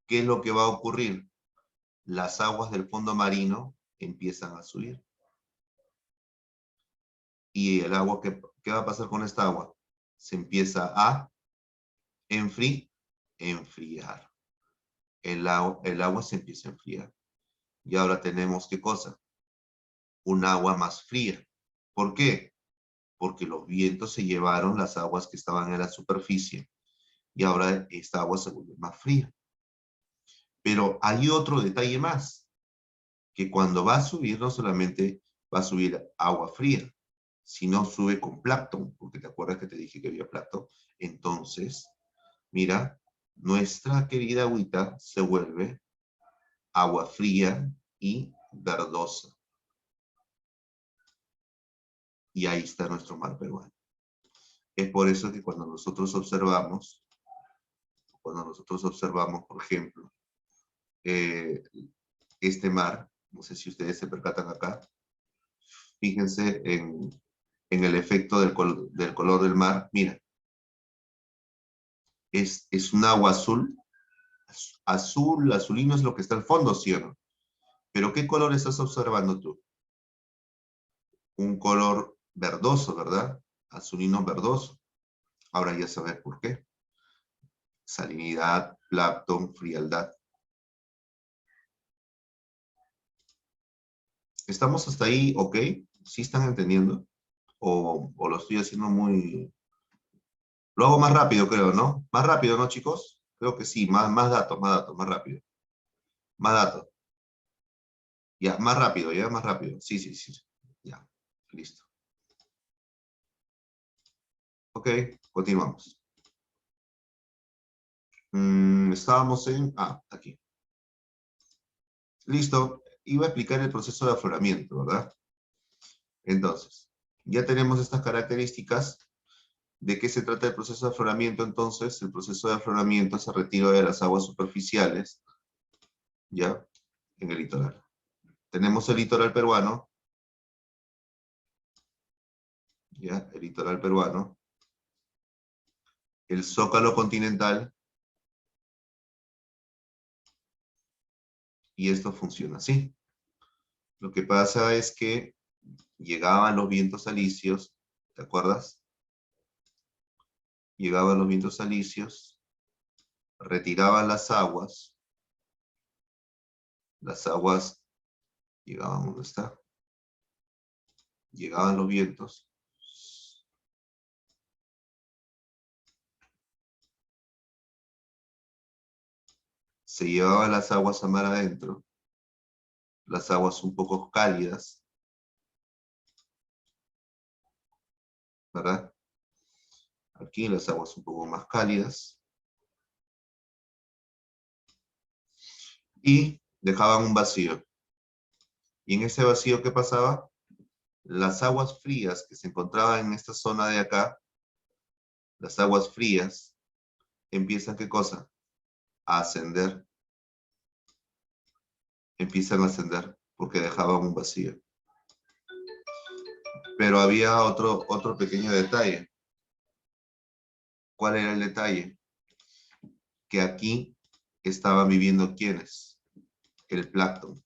¿qué es lo que va a ocurrir? Las aguas del fondo marino empiezan a subir. ¿Y el agua, qué va a pasar con esta agua? Se empieza a enfriar. El agua se empieza a enfriar. Y ahora tenemos, ¿qué cosa? Un agua más fría. ¿Por qué? Porque los vientos se llevaron las aguas que estaban en la superficie. Y ahora esta agua se vuelve más fría. Pero hay otro detalle más, que cuando va a subir, no solamente va a subir agua fría, sino sube con plancton, porque te acuerdas que te dije que había plancton. Entonces, mira, nuestra querida agüita se vuelve agua fría y verdosa. Y ahí está nuestro mar peruano. Es por eso que cuando nosotros observamos, por ejemplo, este mar, no sé si ustedes se percatan acá, fíjense en el efecto del color del mar. Mira, es un agua azul, azulino es lo que está al fondo, ¿sí o no? Pero ¿qué color estás observando tú? Un color verdoso, ¿verdad? Azulino verdoso. Ahora ya sabes por qué. Salinidad, plancton, frialdad. ¿Estamos hasta ahí, ok? ¿Sí están entendiendo? ¿O lo estoy haciendo muy... Lo hago más rápido, creo, ¿no? Más rápido, ¿no, chicos? Creo que sí, más datos, más rápido. Más datos. Ya, más rápido, ya, más rápido. Sí. Ya, listo. Ok, continuamos. Estábamos en... aquí. Listo. Iba a explicar el proceso de afloramiento, ¿verdad? Entonces, ya tenemos estas características. ¿De qué se trata el proceso de afloramiento entonces? El proceso de afloramiento es el retiro de las aguas superficiales, ¿ya? En el litoral. Tenemos el litoral peruano, ¿ya? El litoral peruano. El zócalo continental. Y esto funciona así. Lo que pasa es que llegaban los vientos alisios, ¿te acuerdas? Llegaban los vientos alisios, retiraban las aguas llegaban, ¿dónde está? Llegaban los vientos, se llevaban las aguas a mar adentro, las aguas un poco cálidas, ¿verdad? Aquí las aguas un poco más cálidas, y dejaban un vacío. Y en ese vacío, ¿qué pasaba? Las aguas frías que se encontraban en esta zona de acá, las aguas frías, empiezan, ¿qué cosa? A ascender. Empiezan a ascender porque dejaban un vacío. Pero había otro pequeño detalle. ¿Cuál era el detalle? Que aquí estaban viviendo ¿quiénes? El plancton.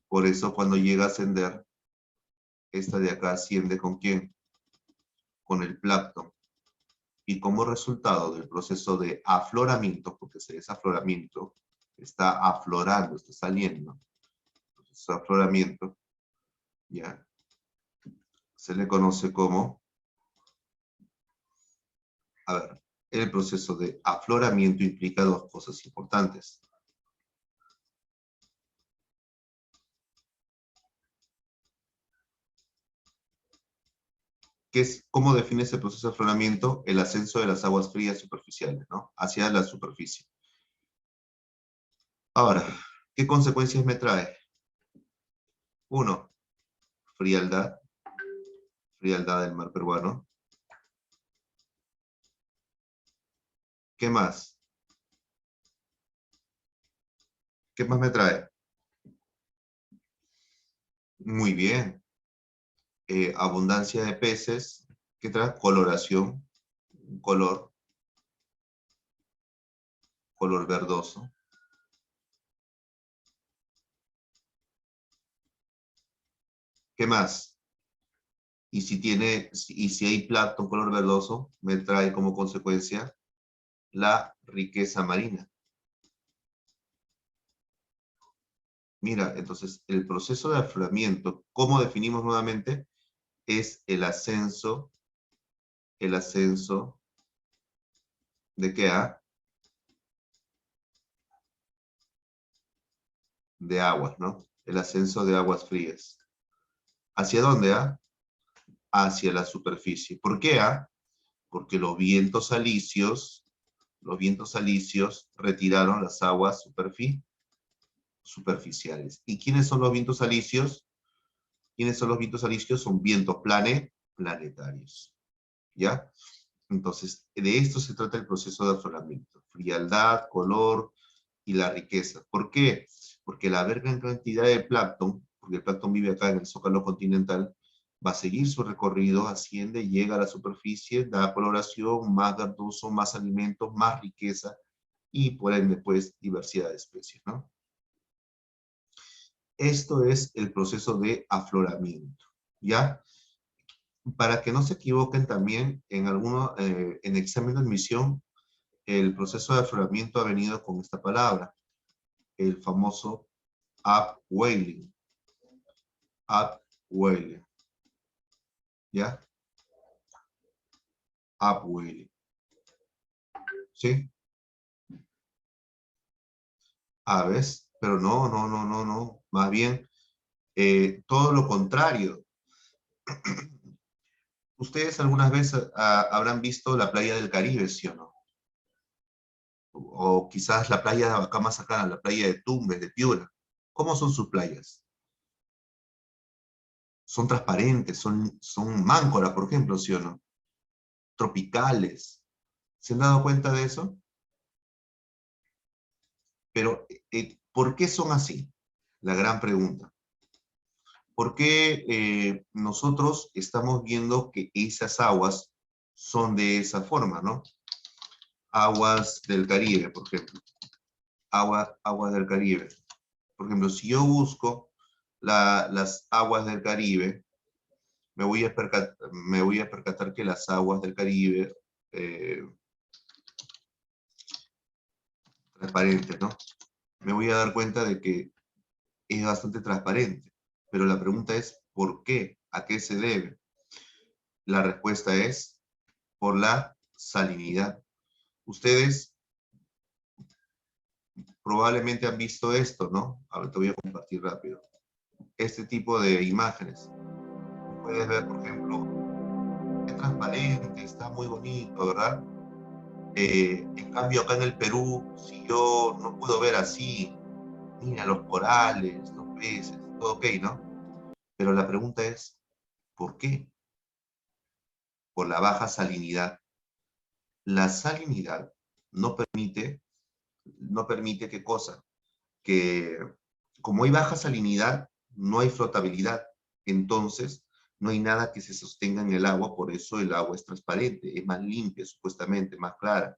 Por eso cuando llega a ascender, esta de acá asciende ¿con quién? Con el plancton. Y como resultado del proceso de afloramiento, porque ese desafloramiento está aflorando, está saliendo, proceso de afloramiento, ya, se le conoce como, a ver, el proceso de afloramiento implica dos cosas importantes. ¿Cómo define ese proceso de afloramiento? El ascenso de las aguas frías superficiales, ¿no? Hacia la superficie. Ahora, ¿qué consecuencias me trae? Uno, frialdad, frialdad del mar peruano. ¿Qué más? ¿Qué más me trae? Muy bien. Abundancia de peces. ¿Qué trae? Coloración, color, color verdoso. ¿Qué más? Y si hay plancton color verdoso, me trae como consecuencia la riqueza marina. Mira, entonces el proceso de afloramiento, ¿cómo definimos nuevamente? Es el ascenso ¿de qué? De aguas, ¿no? El ascenso de aguas frías. ¿Hacia dónde? Hacia la superficie. ¿Por qué? Porque los vientos alisios retiraron las aguas superficiales. ¿Y quiénes son los vientos alisios? ¿Quiénes son los vientos alisios? Son vientos planetarios. ¿Ya? Entonces, de esto se trata el proceso de afloramiento. Frialdad, color y la riqueza. ¿Por qué? Porque la gran cantidad de plancton, porque el plancton vive acá en el zócalo continental, va a seguir su recorrido, asciende, llega a la superficie, da coloración, más verdoso, más alimentos, más riqueza y por ende, pues, diversidad de especies, ¿no? Esto es el proceso de afloramiento, ¿ya? Para que no se equivoquen también, en examen de admisión, el proceso de afloramiento ha venido con esta palabra, el famoso upwelling. Upwelling. ¿Ya? Upwelling. ¿Sí? Aves, pero no. Más bien, todo lo contrario. Ustedes algunas veces habrán visto la playa del Caribe, ¿sí o no? O quizás la playa acá más acá, la playa de Tumbes, de Piura. ¿Cómo son sus playas? Son transparentes, son máncoras, por ejemplo, ¿sí o no? Tropicales. ¿Se han dado cuenta de eso? Pero, ¿por qué son así? La gran pregunta. ¿Por qué nosotros estamos viendo que esas aguas son de esa forma, ¿no? Aguas del Caribe, por ejemplo. Aguas del Caribe. Por ejemplo, si yo busco las aguas del Caribe, me voy a percatar que las aguas del Caribe, eh, transparentes, ¿no? Me voy a dar cuenta de que es bastante transparente. Pero la pregunta es, ¿por qué? ¿A qué se debe? La respuesta es por la salinidad. Ustedes probablemente han visto esto, ¿no? A ver, te voy a compartir rápido. Este tipo de imágenes. Puedes ver, por ejemplo, es transparente, está muy bonito, ¿verdad? En cambio, acá en el Perú, si yo no puedo ver así, mira, los corales, los peces, todo ok, ¿no? Pero la pregunta es, ¿por qué? Por la baja salinidad. La salinidad no permite qué cosa, que como hay baja salinidad, no hay flotabilidad. Entonces, no hay nada que se sostenga en el agua, por eso el agua es transparente, es más limpia, supuestamente, más clara.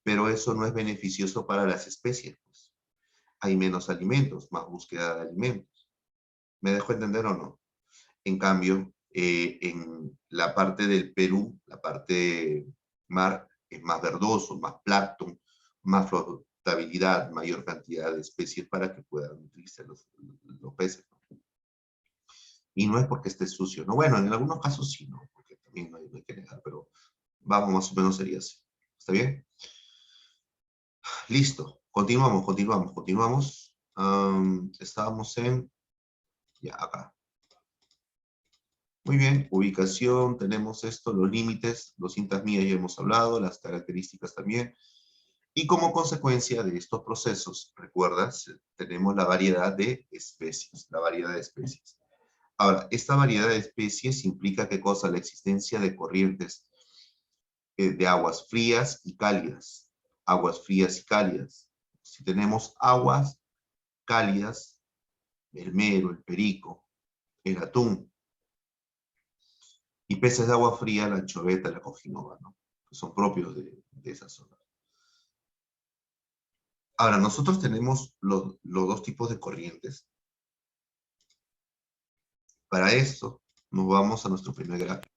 Pero eso no es beneficioso para las especies, pues. Hay menos alimentos, más búsqueda de alimentos. ¿Me dejo entender o no? En cambio, en la parte del Perú, la parte mar, es más verdoso, más plancton, más flotabilidad, mayor cantidad de especies para que puedan nutrirse los peces, ¿no? Y no es porque esté sucio, ¿no? Bueno, en algunos casos sí, ¿no? Porque también no hay que negar, pero vamos, más o menos sería así. ¿Está bien? Listo. Continuamos. Estábamos en, ya, acá. Muy bien, ubicación, tenemos esto, los límites, los cintas mías ya hemos hablado, las características también. Y como consecuencia de estos procesos, recuerdas, tenemos la variedad de especies, la variedad de especies. Ahora, esta variedad de especies implica qué cosa, la existencia de corrientes de aguas frías y cálidas. Aguas frías y cálidas. Si tenemos aguas cálidas, el mero, el perico, el atún, y peces de agua fría, la anchoveta, la cojinova, ¿no? Que son propios de esa zona. Ahora, nosotros tenemos los dos tipos de corrientes. Para esto, nos vamos a nuestro primer gráfico.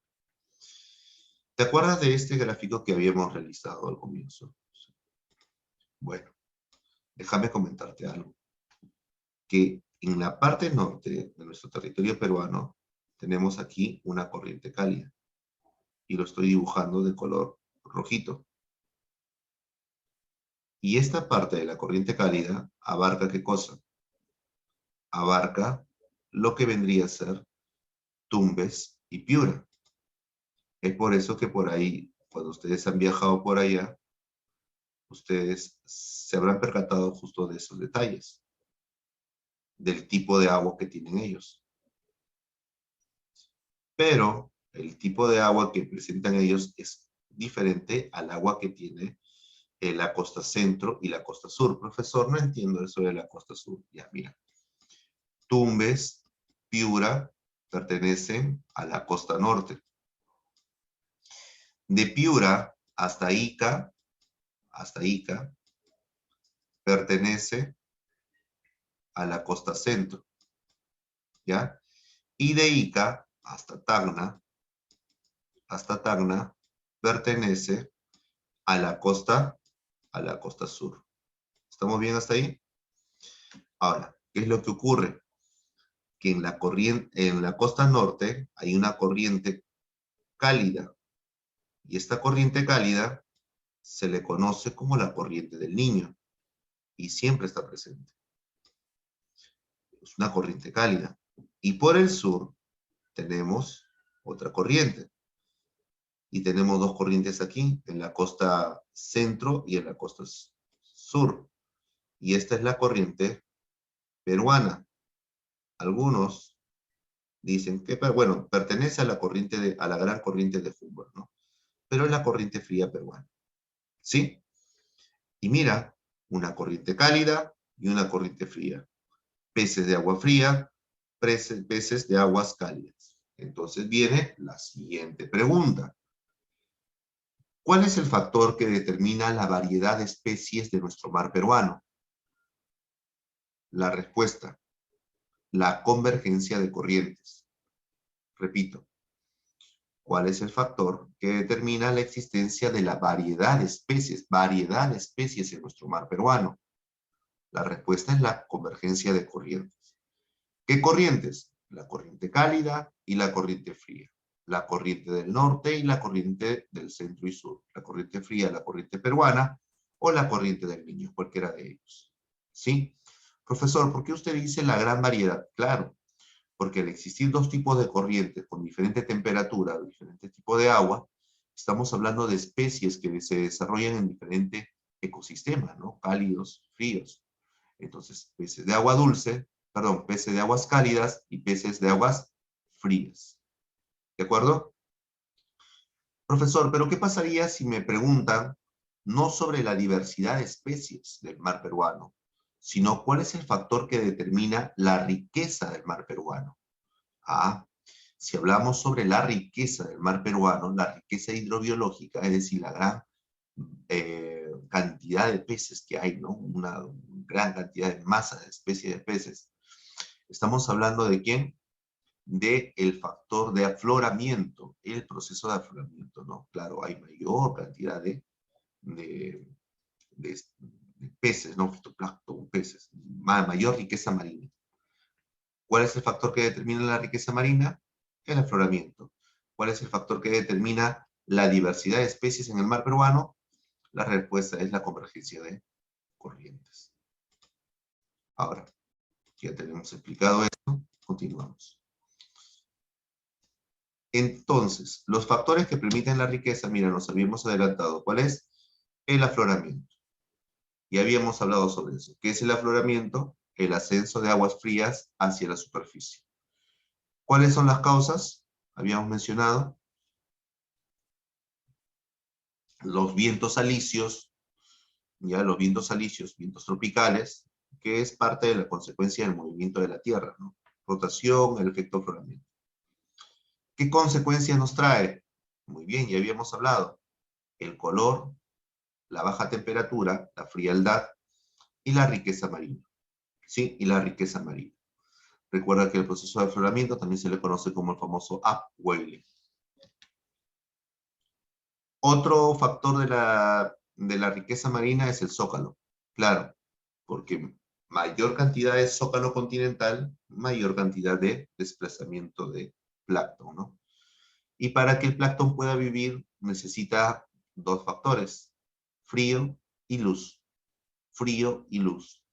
¿Te acuerdas de este gráfico que habíamos realizado al comienzo? Bueno, déjame comentarte algo. Que en la parte norte de nuestro territorio peruano, tenemos aquí una corriente cálida. Y lo estoy dibujando de color rojito. Y esta parte de la corriente cálida abarca ¿qué cosa? Abarca lo que vendría a ser Tumbes y Piura. Es por eso que por ahí, cuando ustedes han viajado por allá, ustedes se habrán percatado justo de esos detalles, del tipo de agua que tienen ellos. Pero el tipo de agua que presentan ellos es diferente al agua que tiene la costa centro y la costa sur. Profesor, no entiendo eso de la costa sur. Ya, mira. Tumbes, Piura, pertenecen a la costa norte. De Piura hasta Ica, pertenece a la costa centro, ¿ya? Y de Ica hasta Tacna, pertenece a la costa sur. ¿Estamos bien hasta ahí? Ahora, ¿qué es lo que ocurre? Que en la costa norte hay una corriente cálida, y esta corriente cálida se le conoce como la corriente del Niño, y siempre está presente. Es una corriente cálida. Y por el sur tenemos otra corriente, Y tenemos dos corrientes aquí, en la costa centro y en la costa sur. Y esta es la corriente peruana. Algunos dicen que, bueno, pertenece a la corriente a la gran corriente de Humboldt, ¿no? Pero es la corriente fría peruana. ¿Sí? Y mira, una corriente cálida y una corriente fría. Peces de agua fría, peces de aguas cálidas. Entonces viene la siguiente pregunta. ¿Cuál es el factor que determina la variedad de especies de nuestro mar peruano? La respuesta, la convergencia de corrientes. Repito, ¿cuál es el factor que determina la existencia de la variedad de especies en nuestro mar peruano? La respuesta es la convergencia de corrientes. ¿Qué corrientes? La corriente cálida y la corriente fría. La corriente del norte y la corriente del centro y sur. La corriente fría, la corriente peruana o la corriente del Niño, cualquiera de ellos. ¿Sí? Profesor, ¿por qué usted dice la gran variedad? Claro, porque al existir dos tipos de corrientes con diferente temperatura, diferentes tipos de agua, estamos hablando de especies que se desarrollan en diferentes ecosistemas, ¿no? Cálidos, fríos. Entonces, peces de agua dulce, perdón, peces de aguas cálidas y peces de aguas frías. ¿De acuerdo? Profesor, ¿pero qué pasaría si me preguntan no sobre la diversidad de especies del mar peruano, sino cuál es el factor que determina la riqueza del mar peruano? Ah, si hablamos sobre la riqueza del mar peruano, la riqueza hidrobiológica, es decir, la gran cantidad de peces que hay, ¿no? Una gran cantidad de masa de especies de peces. Estamos hablando de ¿quién? De el factor de afloramiento, el proceso de afloramiento, ¿no? Claro, hay mayor cantidad de, de peces, ¿no? Fitoplancton, peces, mayor riqueza marina. ¿Cuál es el factor que determina la riqueza marina? El afloramiento. ¿Cuál es el factor que determina la diversidad de especies en el mar peruano? La respuesta es la convergencia de corrientes. Ahora, ya tenemos explicado esto, continuamos. Entonces, los factores que permiten la riqueza, mira, nos habíamos adelantado. ¿Cuál es? El afloramiento. Y habíamos hablado sobre eso. ¿Qué es el afloramiento? El ascenso de aguas frías hacia la superficie. ¿Cuáles son las causas? Habíamos mencionado los vientos alisios, ya los vientos alisios, vientos tropicales, que es parte de la consecuencia del movimiento de la Tierra, ¿no? Rotación, el efecto afloramiento. ¿Qué consecuencias nos trae? Muy bien, ya habíamos hablado. El color, la baja temperatura, la frialdad y la riqueza marina. ¿Sí? Y la riqueza marina. Recuerda que el proceso de afloramiento también se le conoce como el famoso upwelling. Otro factor de la riqueza marina es el zócalo. Claro, porque mayor cantidad de zócalo continental, mayor cantidad de desplazamiento de plancton, ¿no? Y para que el plancton pueda vivir, necesita dos factores, frío y luz. Frío y luz.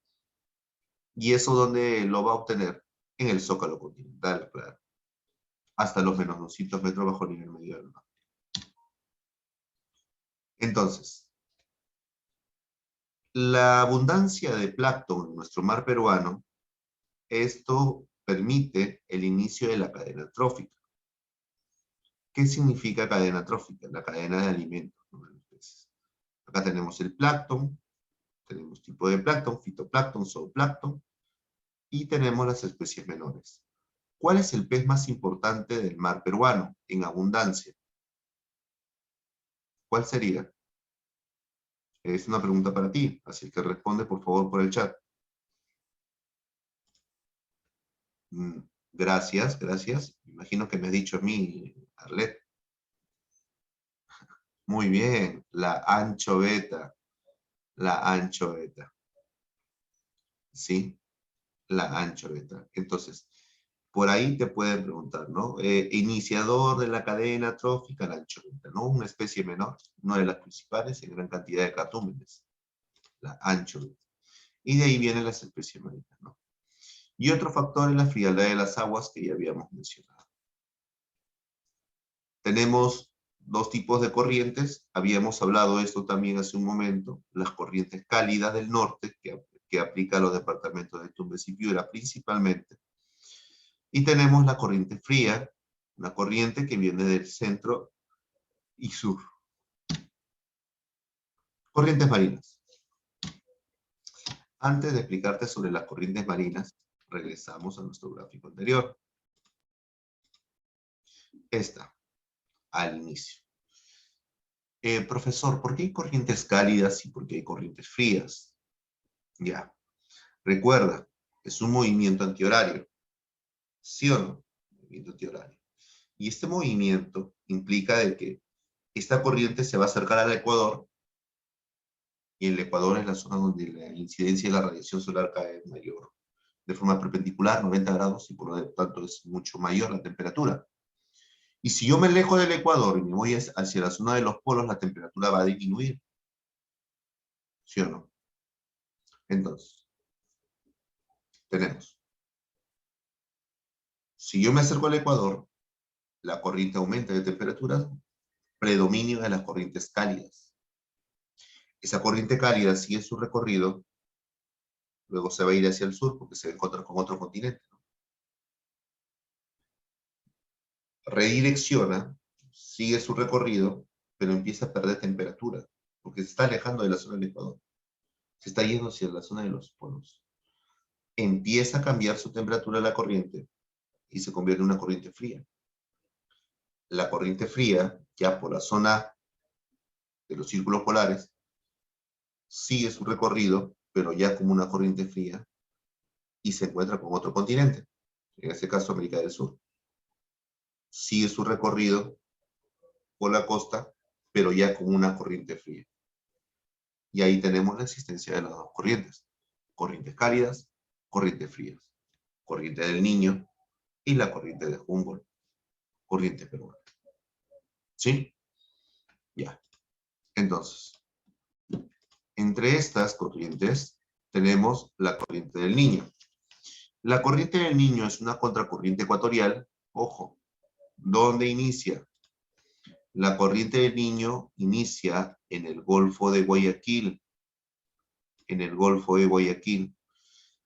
¿Y eso dónde lo va a obtener? En el zócalo continental, claro. Hasta los menos 200 metros bajo el nivel medio del mar. Entonces, la abundancia de plancton en nuestro mar peruano, esto permite el inicio de la cadena trófica. ¿Qué significa cadena trófica? La cadena de alimentos, ¿no? De los peces. Acá tenemos el plancton, tenemos tipo de plancton, fitoplancton, zooplancton, y tenemos las especies menores. ¿Cuál es el pez más importante del mar peruano en abundancia? ¿Cuál sería? Es una pregunta para ti, así que responde por favor por el chat. Gracias, gracias. Imagino que me has dicho a mí, Arlet. Muy bien, la anchoveta. La anchoveta. ¿Sí? La anchoveta. Entonces, por ahí te pueden preguntar, ¿no? Iniciador de la cadena trófica, la anchoveta, ¿no? Una especie menor, una de las principales en gran cantidad de catúmenes. La anchoveta. Y de ahí vienen las especies marinas, ¿no? Y otro factor es la frialdad de las aguas que ya habíamos mencionado. Tenemos dos tipos de corrientes. Habíamos hablado de esto también hace un momento. Las corrientes cálidas del norte, que aplica a los departamentos de Tumbes y Piura principalmente. Y tenemos la corriente fría, una corriente que viene del centro y sur. Corrientes marinas. Antes de explicarte sobre las corrientes marinas, regresamos a nuestro gráfico anterior. Esta, al inicio. Profesor, ¿por qué hay corrientes cálidas y por qué hay corrientes frías? Ya. Recuerda, es un movimiento antihorario. ¿Sí o no? Movimiento antihorario. Y este movimiento implica de que esta corriente se va a acercar al ecuador, y el ecuador es la zona donde la incidencia de la radiación solar cae mayor, de forma perpendicular, 90 grados, y por lo tanto es mucho mayor la temperatura. Y si yo me alejo del ecuador y me voy hacia la zona de los polos, la temperatura va a disminuir. ¿Sí o no? Entonces, tenemos. Si yo me acerco al ecuador, la corriente aumenta de temperatura, predominio de las corrientes cálidas. Esa corriente cálida sigue su recorrido, luego se va a ir hacia el sur porque se va a encontrar con otro continente, ¿no? Redirecciona, sigue su recorrido, pero empieza a perder temperatura, porque se está alejando de la zona del ecuador. Se está yendo hacia la zona de los polos. Empieza a cambiar su temperatura la corriente y se convierte en una corriente fría. La corriente fría, ya por la zona de los círculos polares, sigue su recorrido, pero ya como una corriente fría, y se encuentra con otro continente, en este caso América del Sur. Sigue su recorrido por la costa, pero ya con una corriente fría. Y ahí tenemos la existencia de las dos corrientes. Corrientes cálidas, corrientes frías. Corriente del Niño y la corriente de Humboldt. Corriente peruana. ¿Sí? Ya. Entonces, entre estas corrientes tenemos la corriente del Niño. La corriente del Niño es una contracorriente ecuatorial. Ojo, ¿dónde inicia? La corriente del Niño inicia en el Golfo de Guayaquil,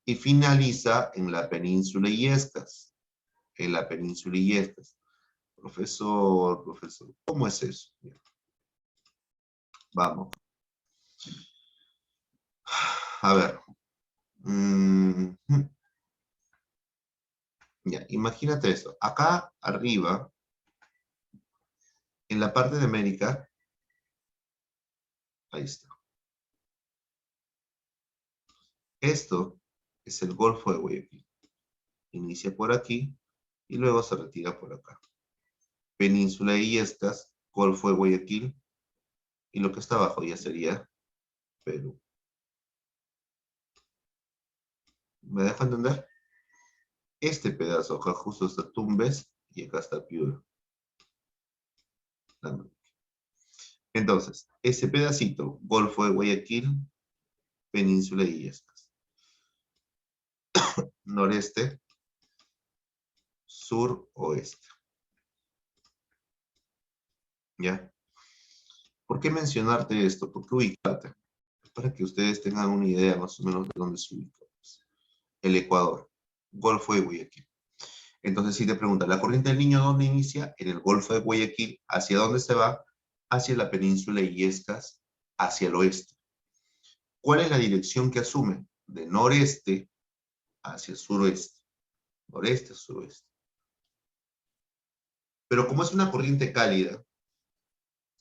y finaliza en la península Illescas, Profesor, ¿cómo es eso? Vamos. A ver. Ya, imagínate eso. Acá arriba, en la parte de América, ahí está. Esto es el Golfo de Guayaquil. Inicia por aquí y luego se retira por acá. Península de Illescas, Golfo de Guayaquil, y lo que está abajo ya sería Perú. ¿Me dejo entender? Este pedazo acá justo está Tumbes y acá está Piura. Entonces, ese pedacito, Golfo de Guayaquil, Península de Illescas. Noreste, sur, oeste. ¿Ya? ¿Por qué mencionarte esto? ¿Por qué ubicarte? Para que ustedes tengan una idea más o menos de dónde se ubica. El Ecuador, Golfo de Guayaquil. Entonces, si te preguntan, ¿la corriente del Niño dónde inicia? En el Golfo de Guayaquil. ¿Hacia dónde se va? Hacia la península de Illescas, hacia el oeste. ¿Cuál es la dirección que asume? De noreste hacia suroeste. Noreste, suroeste. Pero como es una corriente cálida,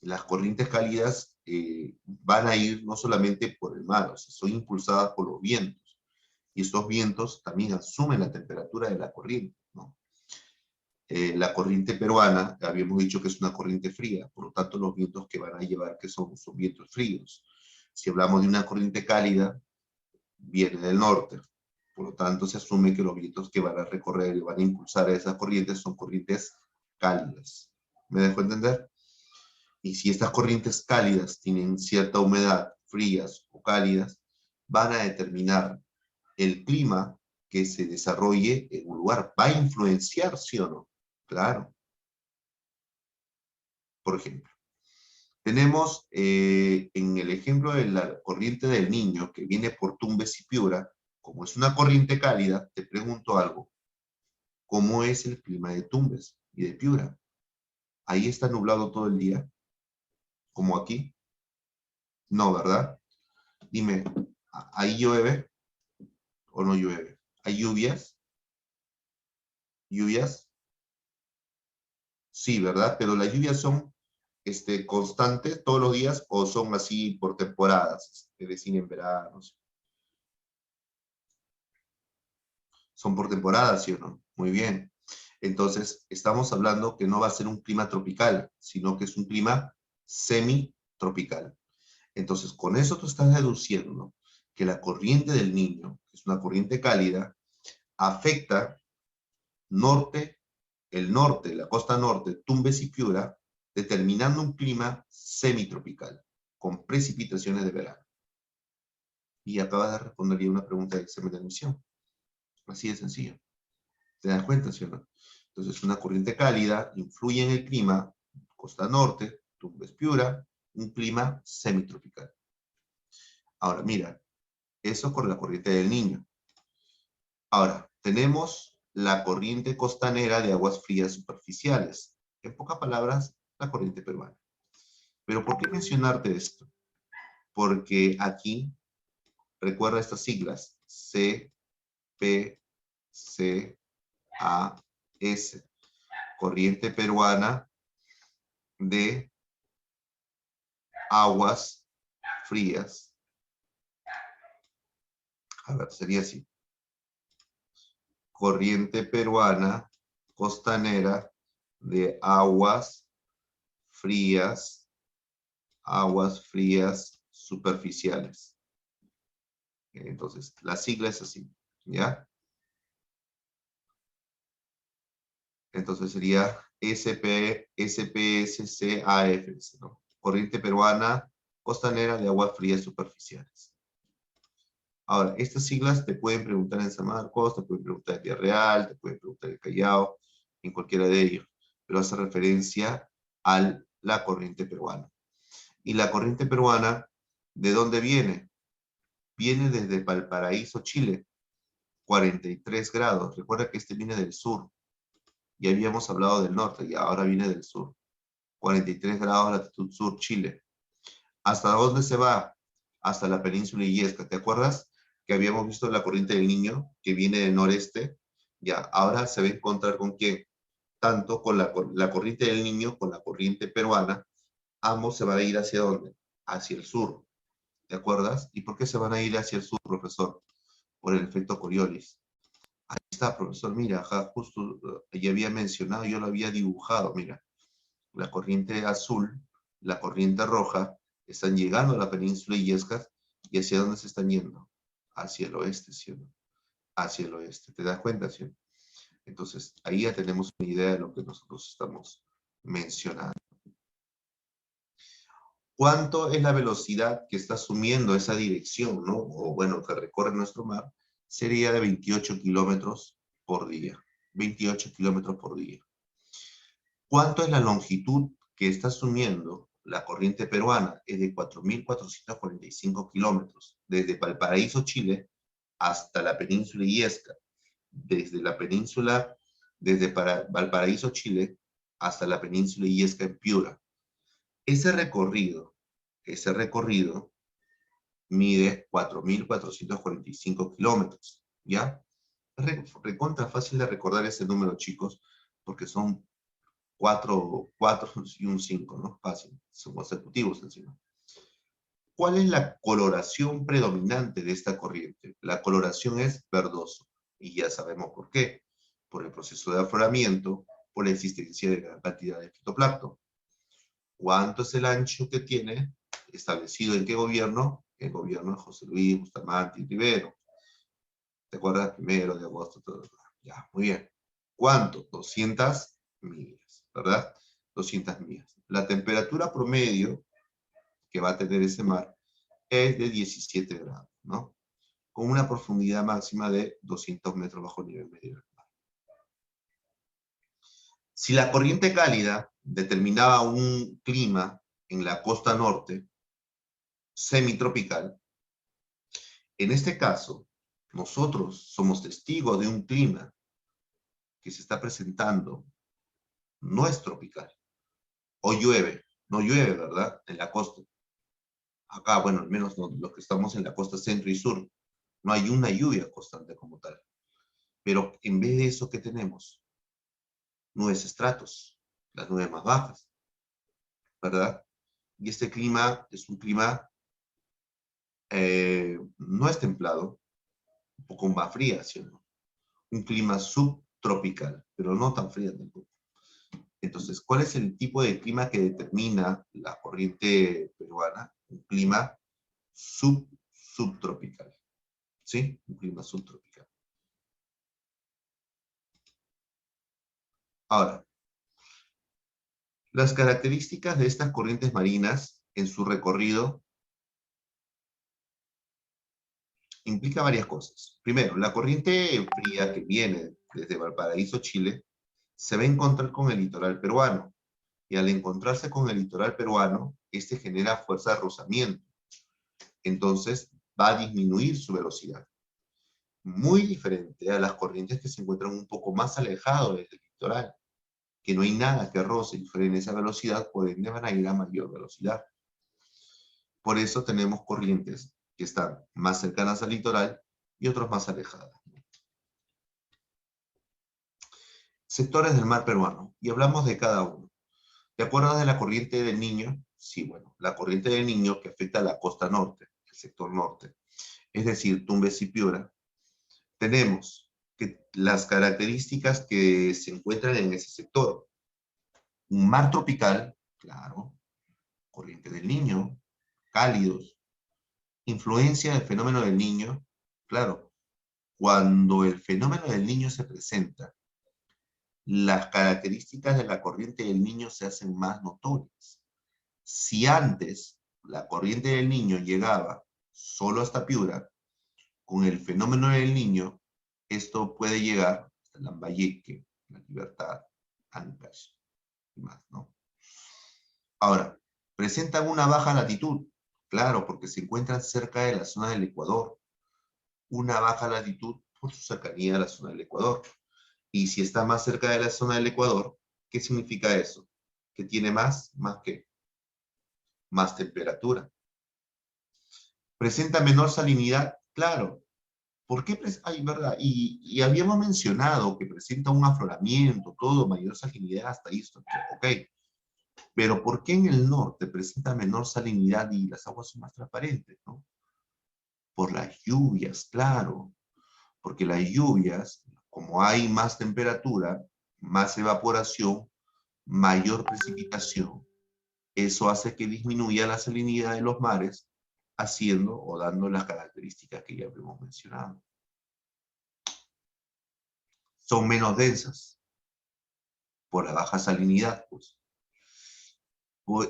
las corrientes cálidas van a ir no solamente por el mar, o sea, son impulsadas por los vientos. Y estos vientos también asumen la temperatura de la corriente, ¿no? La corriente peruana, habíamos dicho que es una corriente fría, por lo tanto los vientos que van a llevar que son vientos fríos. Si hablamos de una corriente cálida, viene del norte, por lo tanto se asume que los vientos que van a recorrer y van a impulsar a esas corrientes son corrientes cálidas. ¿Me dejo entender? Y si estas corrientes cálidas tienen cierta humedad, frías o cálidas, van a determinar el clima que se desarrolle en un lugar. ¿Va a influenciar, sí o no? Claro. Por ejemplo, Tenemos en el ejemplo de la corriente del Niño, que viene por Tumbes y Piura, como es una corriente cálida, te pregunto algo. ¿Cómo es el clima de Tumbes y de Piura? Ahí está nublado todo el día, como aquí. No, ¿verdad? Dime, ¿ahí llueve o no llueve? ¿Hay lluvias? ¿Lluvias? Sí, ¿verdad? Pero las lluvias son constantes todos los días o son así por temporadas, es decir, en verano. Son por temporadas, ¿sí o no? Muy bien. Entonces, estamos hablando que no va a ser un clima tropical, sino que es un clima semitropical. Entonces, con eso tú estás deduciendo que la corriente del Niño, que es una corriente cálida, afecta norte, el norte, la costa norte, Tumbes y Piura, determinando un clima semitropical, con precipitaciones de verano. Y acabas de responder una pregunta de examen de admisión. Así de sencillo. ¿Te das cuenta, sí o no? Entonces, una corriente cálida influye en el clima, costa norte, Tumbes, Piura, un clima semitropical. Ahora, mira, eso con la corriente del Niño. Ahora, tenemos la corriente costanera de aguas frías superficiales. En pocas palabras, la corriente peruana. Pero ¿por qué mencionarte esto? Porque aquí, recuerda estas siglas, C, P, C, A, S. Corriente peruana de aguas frías. A ver, sería así. Corriente peruana costanera de aguas frías superficiales. Entonces, la sigla es así, ¿ya? Entonces sería SPSCAF, ¿no? Corriente peruana costanera de aguas frías superficiales. Ahora, estas siglas te pueden preguntar en San Marcos, te pueden preguntar en Villarreal, te pueden preguntar en Callao, en cualquiera de ellos, pero hace referencia a la corriente peruana. Y la corriente peruana, ¿de dónde viene? Viene desde Valparaíso, Chile, 43 grados. Recuerda que este viene del sur. Ya habíamos hablado del norte y ahora viene del sur. 43 grados latitud sur, Chile. ¿Hasta dónde se va? Hasta la península Illesca. ¿Te acuerdas que habíamos visto la corriente del Niño que viene del noreste? Ya, ahora se va a encontrar con quién. Tanto con la corriente del Niño, con la corriente peruana, ambos se van a ir hacia dónde? Hacia el sur. ¿Te acuerdas? ¿Y por qué se van a ir hacia el sur, profesor? Por el efecto Coriolis. Ahí está, profesor, mira, justo ya había mencionado, yo lo había dibujado, mira. La corriente azul, la corriente roja, están llegando a la península Illescas, ¿y hacia dónde se están yendo? Hacia el oeste, ¿sí o no? Hacia el oeste, ¿te das cuenta, sí o no? Entonces, ahí ya tenemos una idea de lo que nosotros estamos mencionando. ¿Cuánto es la velocidad que está asumiendo esa dirección, ¿no? O bueno, que recorre nuestro mar, sería de 28 kilómetros por día. 28 kilómetros por día. ¿Cuánto es la longitud que está asumiendo la corriente peruana? Es de 4.445 kilómetros, desde Valparaíso, Chile, hasta la península Illesca. Desde Valparaíso, Chile, hasta la península Illesca en Piura. Ese recorrido mide 4.445 kilómetros, ¿ya? Recontra fácil de recordar ese número, chicos, porque son 4 y un 5, ¿no? Fácil, son consecutivos encima. ¿Cuál es la coloración predominante de esta corriente? La coloración es verdoso, y ya sabemos por qué. Por el proceso de afloramiento, por la existencia de gran cantidad de fitoplancton. ¿Cuánto es el ancho que tiene? ¿Establecido en qué gobierno? El gobierno de José Luis Bustamante y Rivero. ¿Te acuerdas? 1 de agosto, todo. Ya, muy bien. ¿Cuánto? 200 millas, ¿verdad? 200 millas. La temperatura promedio que va a tener ese mar es de 17 grados, ¿no? Con una profundidad máxima de 200 metros bajo el nivel medio del mar. Si la corriente cálida determinaba un clima en la costa norte, semitropical. En este caso, nosotros somos testigos de un clima que se está presentando, no es tropical. O llueve, no llueve, ¿verdad? En la costa. Acá, bueno, al menos los que estamos en la costa centro y sur, no hay una lluvia constante como tal. Pero en vez de eso, ¿qué tenemos? Nubes estratos, las nubes más bajas, ¿verdad? Y este clima es un clima, no es templado, un poco más fría, ¿sí o no? Un clima subtropical, pero no tan fría tampoco. Entonces, ¿cuál es el tipo de clima que determina la corriente peruana? Un clima subtropical, ¿sí? Un clima subtropical. Ahora, las características de estas corrientes marinas en su recorrido implica varias cosas. Primero, la corriente fría que viene desde Valparaíso, Chile, se va a encontrar con el litoral peruano. Y al encontrarse con el litoral peruano, este genera fuerza de rozamiento. Entonces, va a disminuir su velocidad. Muy diferente a las corrientes que se encuentran un poco más alejados del litoral, que no hay nada que roce y frene esa velocidad, por ende van a ir a mayor velocidad. Por eso tenemos corrientes que están más cercanas al litoral y otros más alejadas. Sectores del mar peruano, y hablamos de cada uno. ¿Te acuerdas de la corriente del Niño? Sí, bueno, la corriente del Niño que afecta a la costa norte, el sector norte, es decir, Tumbes y Piura. Tenemos que las características que se encuentran en ese sector. Un mar tropical, claro, corriente del Niño, cálidos, influencia del fenómeno del Niño, claro, cuando el fenómeno del Niño se presenta, las características de la corriente del Niño se hacen más notorias. Si antes la corriente del Niño llegaba solo hasta Piura, con el fenómeno del Niño, esto puede llegar hasta Lambayeque, La Libertad, Ancash y más, ¿no? Ahora, presentan una baja latitud, claro, porque se encuentran cerca de la zona del Ecuador. Una baja latitud por su cercanía a la zona del Ecuador. Y si está más cerca de la zona del Ecuador, ¿qué significa eso? Que tiene más que más temperatura. ¿Presenta menor salinidad? Claro. ¿Por qué? Ay, verdad. Y habíamos mencionado que presenta un afloramiento, todo, mayor salinidad, hasta esto. Ok. Pero ¿por qué en el norte presenta menor salinidad y las aguas son más transparentes, ¿no? Por las lluvias, claro. Porque las lluvias, como hay más temperatura, más evaporación, mayor precipitación, eso hace que disminuya la salinidad de los mares, haciendo o dando las características que ya hemos mencionado. Son menos densas por la baja salinidad, pues.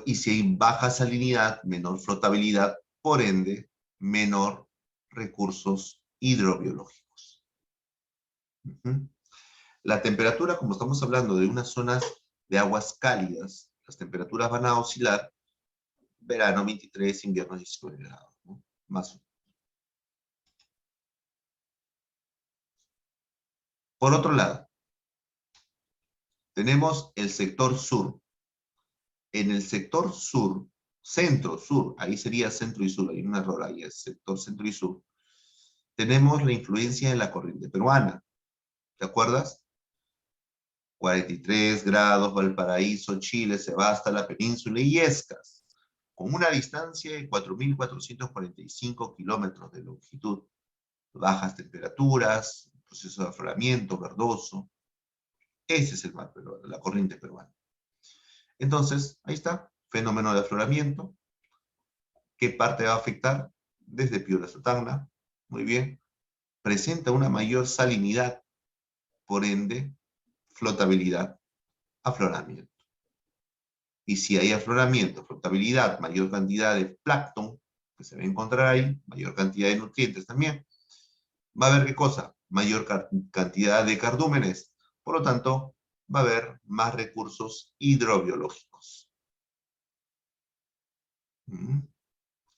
Y si hay baja salinidad, menor flotabilidad, por ende, menor recursos hidrobiológicos. La temperatura, como estamos hablando de unas zonas de aguas cálidas, las temperaturas van a oscilar, verano 23, invierno 19 grados, ¿no? Más o menos. Por otro lado, tenemos el sector sur. En el sector sur, centro-sur, ahí sería centro y sur, hay un error ahí, es sector centro y sur, tenemos la influencia de la corriente peruana. ¿Te acuerdas? 43 grados, Valparaíso, Chile, se va hasta la península y Illescas, con una distancia de 4.445 kilómetros de longitud. Bajas temperaturas, proceso de afloramiento verdoso. Ese es el mar peruano, la corriente peruana. Entonces, ahí está, fenómeno de afloramiento. ¿Qué parte va a afectar? Desde Piura hasta Tacna. Muy bien. Presenta una mayor salinidad, por ende, flotabilidad, afloramiento. Y si hay afloramiento, flotabilidad, mayor cantidad de plancton que se va a encontrar ahí, mayor cantidad de nutrientes también, va a haber ¿qué cosa? Mayor cantidad de cardúmenes. Por lo tanto, va a haber más recursos hidrobiológicos. Mm.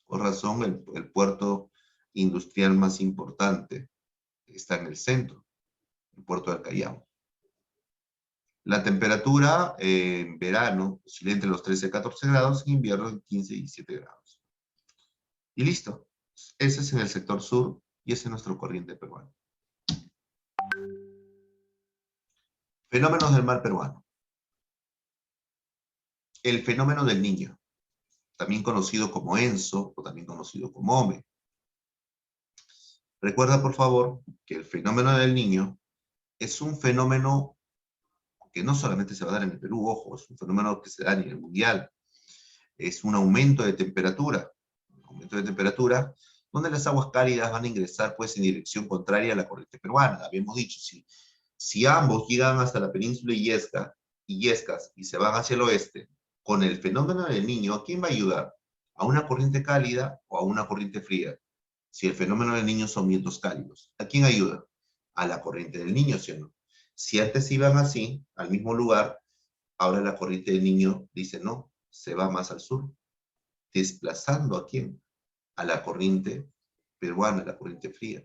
Por razón, el puerto industrial más importante está en el centro, el puerto del Callao. La temperatura en verano oscila entre los 13 y 14 grados, en invierno en 15 y 17 grados. Y listo. Ese es en el sector sur y ese es nuestro corriente peruano. Fenómenos del mar peruano. El fenómeno del Niño, también conocido como ENSO o también conocido como OME. Recuerda, por favor, que el fenómeno del Niño es un fenómeno que no solamente se va a dar en el Perú, ojo, es un fenómeno que se da a nivel mundial. Es un aumento de temperatura, donde las aguas cálidas van a ingresar pues en dirección contraria a la corriente peruana. Habíamos dicho, si ambos llegan hasta la península Illescas y se van hacia el oeste, con el fenómeno del Niño, ¿a quién va a ayudar? ¿A una corriente cálida o a una corriente fría? Si el fenómeno del Niño son vientos cálidos, ¿a quién ayuda? A la corriente del Niño, ¿sí o no? Si antes iban así, al mismo lugar, ahora la corriente del Niño dice no, se va más al sur, desplazando ¿a quién? A la corriente peruana, la corriente fría.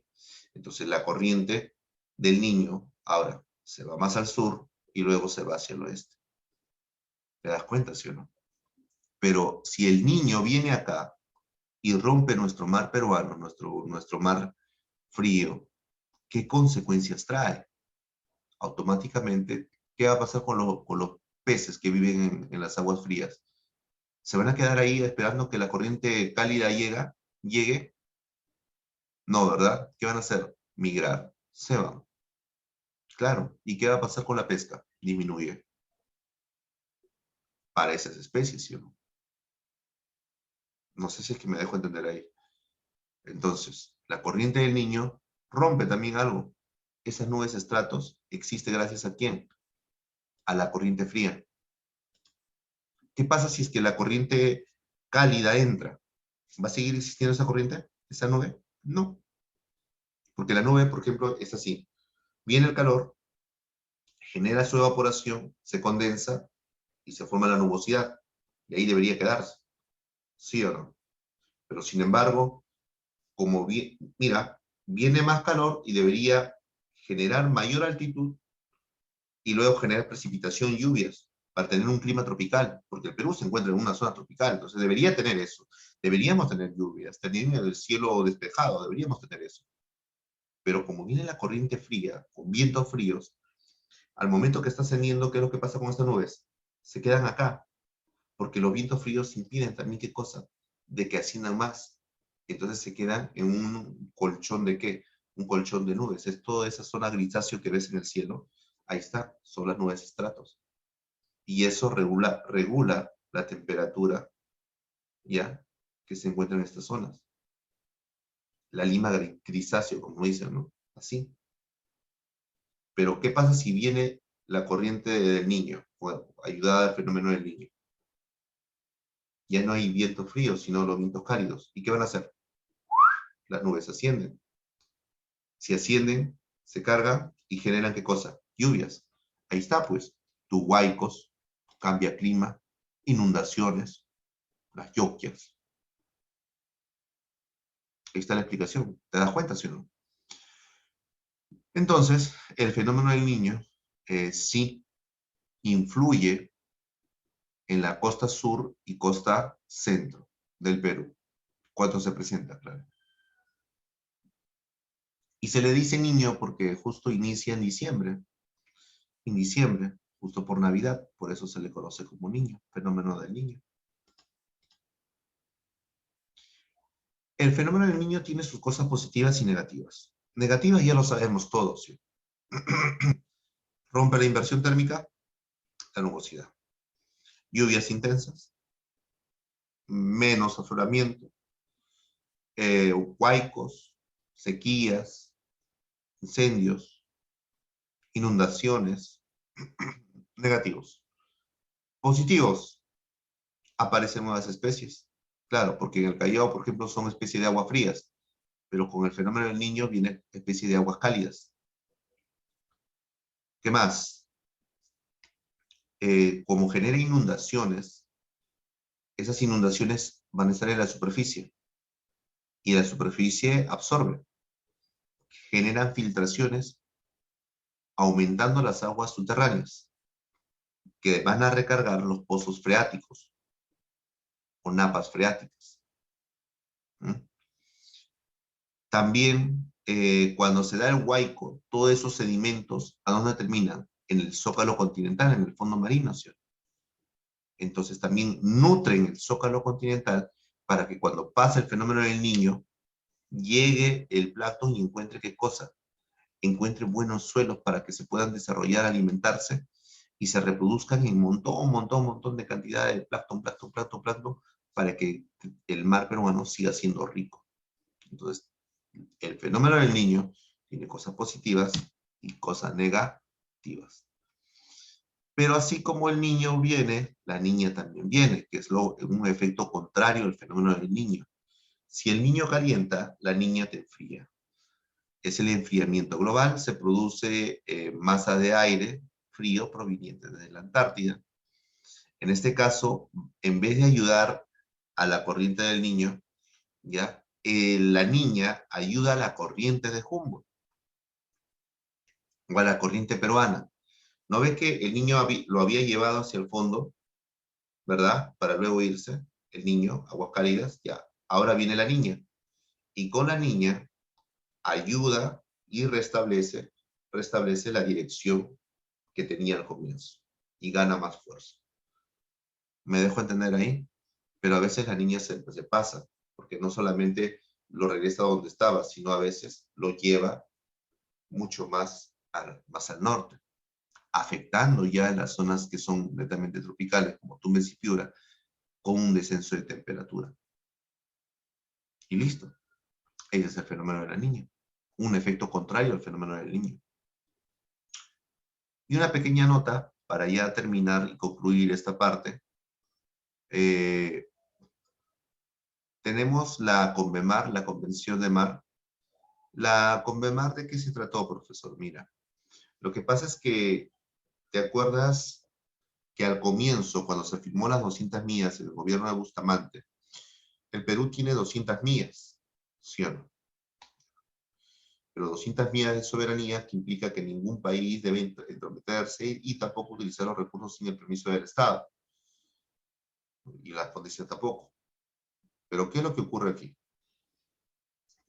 Entonces la corriente del Niño ahora se va más al sur y luego se va hacia el oeste. ¿Te das cuenta, sí o no? Pero si el Niño viene acá y rompe nuestro mar peruano, nuestro mar frío, ¿qué consecuencias trae? Automáticamente, ¿qué va a pasar con los peces que viven en las aguas frías? ¿Se van a quedar ahí esperando que la corriente cálida llegue? No, ¿verdad? ¿Qué van a hacer? Migrar. Se van. Claro. ¿Y qué va a pasar con la pesca? Disminuye. Para esas especies, ¿sí o no? No sé si es que me dejo entender ahí. Entonces, la corriente del Niño rompe también algo. Esas nubes estratos existen gracias a quién? A la corriente fría. ¿Qué pasa si es que la corriente cálida entra? ¿Va a seguir existiendo esa corriente? ¿Esa nube? No. Porque la nube, por ejemplo, es así. Viene el calor, genera su evaporación, se condensa y se forma la nubosidad. Y ahí debería quedarse. ¿Sí o no? Pero sin embargo, mira, viene más calor y debería generar mayor altitud y luego generar precipitación, lluvias, para tener un clima tropical, porque el Perú se encuentra en una zona tropical, entonces debería tener eso. Deberíamos tener lluvias, tener el cielo despejado, deberíamos tener eso. Pero como viene la corriente fría, con vientos fríos, al momento que está ascendiendo, ¿qué es lo que pasa con estas nubes? Se quedan acá, porque los vientos fríos impiden también, ¿qué cosa? De que asciendan más. Entonces se quedan en un colchón de ¿qué? Un colchón de nubes. Es toda esa zona grisáceo que ves en el cielo. Ahí está, son las nubes estratos. Y eso regula la temperatura, ¿ya? Que se encuentra en estas zonas. La lima grisáceo, como dicen, ¿no? Así. Pero, ¿qué pasa si viene la corriente del Niño? Bueno, ayudada al fenómeno del Niño. Ya no hay vientos fríos, sino los vientos cálidos. ¿Y qué van a hacer? Las nubes ascienden. Si ascienden, se cargan y generan ¿qué cosa? Lluvias. Ahí está, pues. Tus huaicos, cambia clima, inundaciones, las lluvias. Ahí está la explicación. ¿Te das cuenta, sí o no? Entonces, el fenómeno del Niño sí influye en la costa sur y costa centro del Perú. Cuando se presenta, claro. Y se le dice niño porque justo inicia en diciembre, justo por Navidad, por eso se le conoce como niño, fenómeno del niño. El fenómeno del niño tiene sus cosas positivas y negativas. Negativas ya lo sabemos todos, ¿sí? Rompe la inversión térmica, la nubosidad. Lluvias intensas, menos afloramiento, huaicos, sequías, incendios, inundaciones, negativos. Positivos, aparecen nuevas especies. Claro, porque en el Callao, por ejemplo, son especies de aguas frías, pero con el fenómeno del Niño viene especie de aguas cálidas. ¿Qué más? Como genera inundaciones, esas inundaciones van a estar en la superficie. Y la superficie absorbe. Generan filtraciones, aumentando las aguas subterráneas, que van a recargar los pozos freáticos o napas freáticas. ¿Mm? También, cuando se da el huaico, todos esos sedimentos, ¿a dónde terminan? En el zócalo continental, en el fondo marino, ¿sí? Entonces también nutren el zócalo continental para que cuando pase el fenómeno del Niño, llegue el plancton y encuentre ¿qué cosa? Encuentre buenos suelos para que se puedan desarrollar, alimentarse y se reproduzcan en montón de cantidad de plancton, para que el mar peruano siga siendo rico. Entonces, el fenómeno del Niño tiene cosas positivas y cosas negativas. Pero así como el niño viene, la niña también viene, que es un efecto contrario al fenómeno del Niño. Si el niño calienta, la niña te enfría. Es el enfriamiento global, se produce masa de aire frío proveniente desde la Antártida. En este caso, en vez de ayudar a la corriente del Niño, ¿ya? La niña ayuda a la corriente de Humboldt o a la corriente peruana. ¿No ves que el niño lo había llevado hacia el fondo, verdad? Para luego irse, el niño, aguas cálidas, ya. Ahora viene la niña. Y con la niña ayuda y restablece la dirección que tenía al comienzo. Y gana más fuerza. ¿Me dejo entender ahí? Pero a veces la niña se pasa, porque no solamente lo regresa a donde estaba, sino a veces lo lleva mucho más al norte, afectando ya las zonas que son netamente tropicales, como Tumbes y Piura, con un descenso de temperatura. Y listo. Ese es el fenómeno de la niña. Un efecto contrario al fenómeno del niño. Y una pequeña nota para ya terminar y concluir esta parte. Tenemos la CONVEMAR, la Convención de Mar. La CONVEMAR, ¿de qué se trató, profesor? Mira, lo que pasa es que, ¿te acuerdas que al comienzo, cuando se firmó las 200 millas en el gobierno de Bustamante, el Perú tiene 200 millas, ¿sí o no? Pero 200 millas de soberanía que implica que ningún país debe entrometerse y tampoco utilizar los recursos sin el permiso del Estado. Y las condiciones tampoco. Pero ¿qué es lo que ocurre aquí?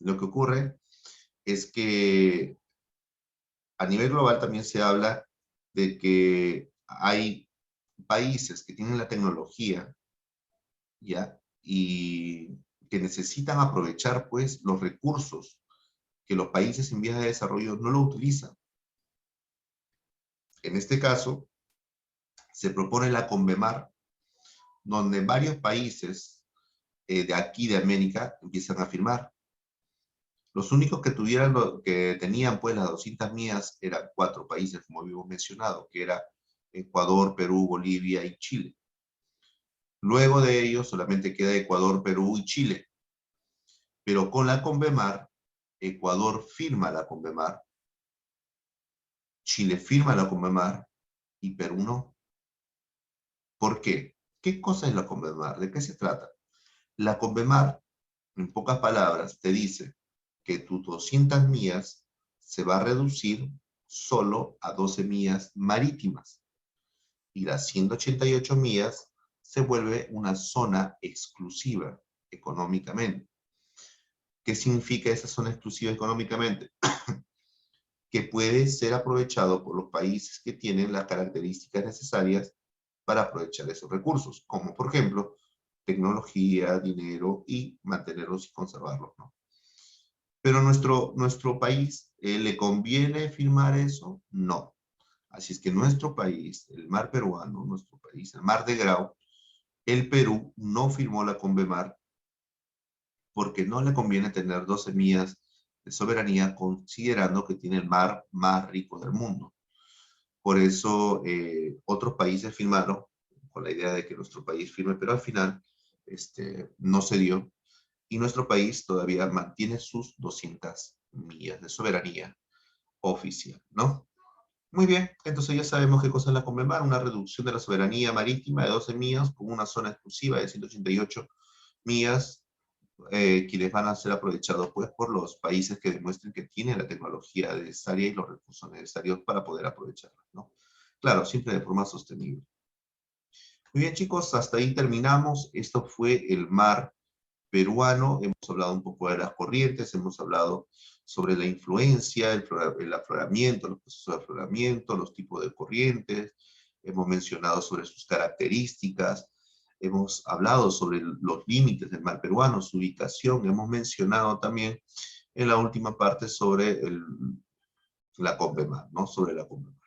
Lo que ocurre es que a nivel global también se habla de que hay países que tienen la tecnología, ¿ya? Y que necesitan aprovechar, pues, los recursos que los países en vías de desarrollo no lo utilizan. En este caso, se propone la CONVEMAR, donde varios países de aquí de América empiezan a firmar. Los únicos que tenían pues las 200 millas eran 4 países, como habíamos mencionado, que era Ecuador, Perú, Bolivia y Chile. Luego de ellos solamente queda Ecuador, Perú y Chile. Pero con la CONVEMAR, Ecuador firma la CONVEMAR, Chile firma la CONVEMAR y Perú no. ¿Por qué? ¿Qué cosa es la CONVEMAR? ¿De qué se trata? La CONVEMAR, en pocas palabras, te dice que tus 200 millas se va a reducir solo a 12 millas marítimas y las 188 millas se vuelve una zona exclusiva económicamente. ¿Qué significa esa zona exclusiva económicamente? Que puede ser aprovechado por los países que tienen las características necesarias para aprovechar esos recursos, como por ejemplo tecnología, dinero y mantenerlos y conservarlos, ¿no? Pero nuestro país, ¿le conviene firmar eso? No. Así es que nuestro país, el mar peruano, nuestro país, el mar de Grau, el Perú no firmó la CONVEMAR porque no le conviene tener 12 millas de soberanía considerando que tiene el mar más rico del mundo. Por eso otros países firmaron con la idea de que nuestro país firme, pero al final no se dio y nuestro país todavía mantiene sus 200 millas de soberanía oficial, ¿no? Muy bien, entonces ya sabemos qué cosa es la CONVEMAR, una reducción de la soberanía marítima de 12 millas con una zona exclusiva de 188 mías, quienes van a ser aprovechados pues por los países que demuestren que tienen la tecnología necesaria y los recursos necesarios para poder aprovecharla, ¿no? Claro, siempre de forma sostenible. Muy bien, chicos, hasta ahí terminamos. Esto fue el mar peruano. Hemos hablado un poco de las corrientes, hemos hablado sobre la influencia, el afloramiento, los procesos de afloramiento, los tipos de corrientes. Hemos mencionado sobre sus características. Hemos hablado sobre los límites del mar peruano, su ubicación. Hemos mencionado también en la última parte sobre la CONVEMAR, ¿no? Sobre la CONVEMAR.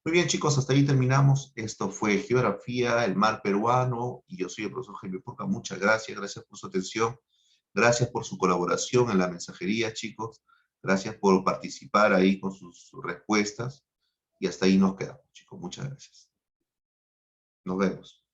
Muy bien, chicos, hasta ahí terminamos. Esto fue Geografía, el mar peruano, y yo soy el profesor Jaime Porca. Muchas gracias, gracias por su atención, gracias por su colaboración en la mensajería, chicos. Gracias por participar ahí con sus respuestas, y hasta ahí nos quedamos, chicos. Muchas gracias. Nos vemos.